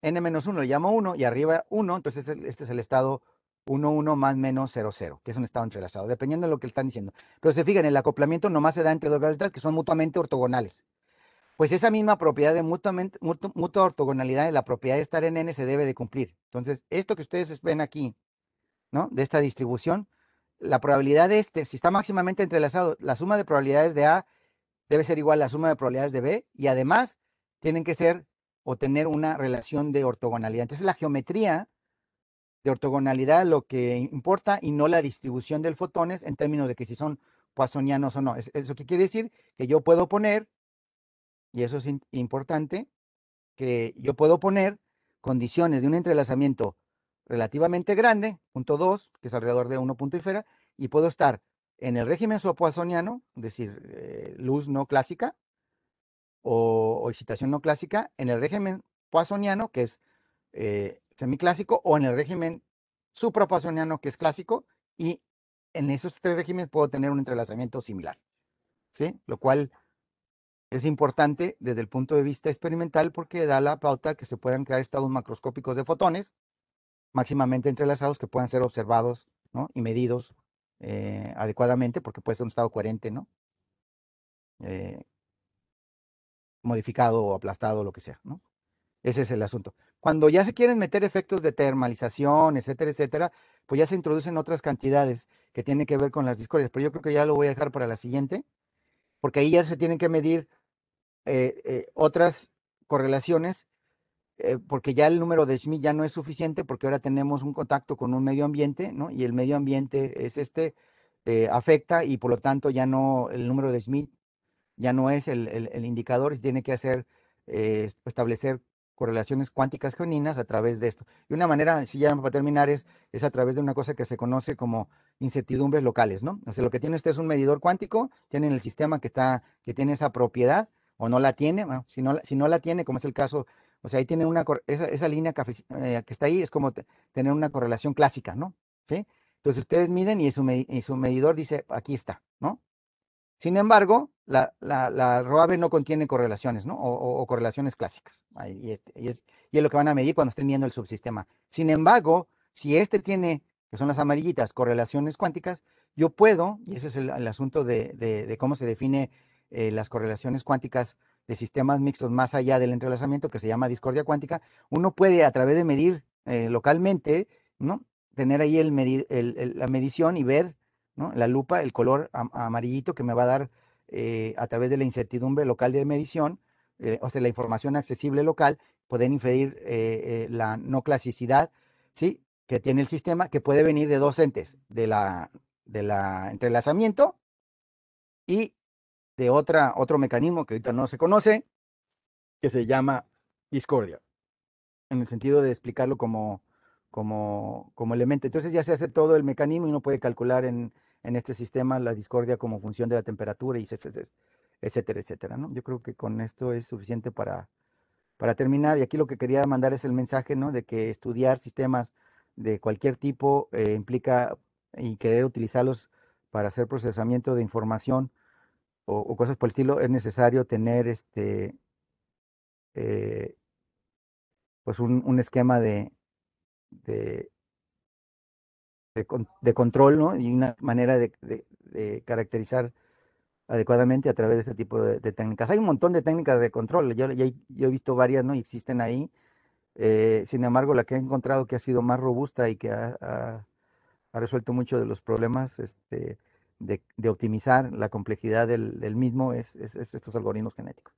n-1 le llamo 1 y arriba 1, entonces este es el estado 1, 1 más menos 0, 0, que es un estado entrelazado, dependiendo de lo que le están diciendo. Pero se fijan, el acoplamiento nomás se da entre dos grados que son mutuamente ortogonales. Pues esa misma propiedad de mutua ortogonalidad, la propiedad de estar en n se debe de cumplir. Entonces, esto que ustedes ven aquí, ¿no? De esta distribución, la probabilidad de si está máximamente entrelazado, la suma de probabilidades de A debe ser igual a la suma de probabilidades de B y además tienen que ser o tener una relación de ortogonalidad. Entonces, la geometría de ortogonalidad lo que importa y no la distribución del fotones en términos de que si son poissonianos o no. Eso que quiere decir que yo puedo poner, y eso es importante, que yo puedo poner condiciones de un entrelazamiento relativamente grande, punto 2, que es alrededor de 1 punto y fuera, y puedo estar en el régimen poissoniano, es decir, luz no clásica o excitación no clásica, en el régimen poissoniano, que es semiclásico, o en el régimen suprapoissoniano, que es clásico, y en esos tres regímenes puedo tener un entrelazamiento similar, ¿sí? Lo cual es importante desde el punto de vista experimental porque da la pauta que se puedan crear estados macroscópicos de fotones máximamente entrelazados que puedan ser observados, ¿no? Y medidos adecuadamente porque puede ser un estado coherente, ¿no? Eh, modificado o aplastado, lo que sea, ¿no? Ese es el asunto. Cuando ya se quieren meter efectos de termalización, etcétera, etcétera, pues ya se introducen otras cantidades que tienen que ver con las discordias, pero yo creo que ya lo voy a dejar para la siguiente, porque ahí ya se tienen que medir otras correlaciones, porque ya el número de Schmidt ya no es suficiente, porque ahora tenemos un contacto con un medio ambiente, ¿no? Y el medio ambiente es afecta y por lo tanto ya no, el número de Schmidt ya no es el indicador y tiene que establecer correlaciones cuánticas geoninas a través de esto. Y una manera, si ya para terminar, es a través de una cosa que se conoce como incertidumbres locales, ¿no? O sea, lo que tiene usted es un medidor cuántico, tienen el sistema que tiene esa propiedad o no la tiene, bueno, si no la tiene, como es el caso, o sea, ahí tiene esa línea que está ahí, es como tener una correlación clásica, ¿no? ¿Sí? Entonces ustedes miden y su medidor dice, aquí está, ¿no? Sin embargo, la ROAB no contiene correlaciones, ¿no? O correlaciones clásicas. Y es lo que van a medir cuando estén viendo el subsistema. Sin embargo, si tiene, que son las amarillitas, correlaciones cuánticas, yo puedo, y ese es el asunto de cómo se define las correlaciones cuánticas de sistemas mixtos más allá del entrelazamiento, que se llama discordia cuántica, uno puede a través de medir localmente, ¿no? Tener ahí la medición y ver, ¿no? La lupa, el color amarillito que me va a dar a través de la incertidumbre local de medición, o sea, la información accesible local, poder inferir la no clasicidad, ¿sí? Que tiene el sistema, que puede venir de dos entes, de la entrelazamiento y de otro mecanismo que ahorita no se conoce, que se llama discordia, en el sentido de explicarlo como elemento. Entonces ya se hace todo el mecanismo y uno puede calcular en este sistema la discordia como función de la temperatura y etcétera, etcétera, etcétera, ¿no? Yo creo que con esto es suficiente para terminar. Y aquí lo que quería mandar es el mensaje, ¿no? De que estudiar sistemas de cualquier tipo implica y querer utilizarlos para hacer procesamiento de información o cosas por el estilo, es necesario tener eh, pues un esquema de, de control, ¿no? Y una manera de caracterizar adecuadamente a través de este tipo de técnicas. Hay un montón de técnicas de control, yo he visto varias, ¿no? Y existen ahí. Sin embargo, la que he encontrado que ha sido más robusta y que ha resuelto muchos de los problemas de optimizar la complejidad del mismo es estos algoritmos genéticos.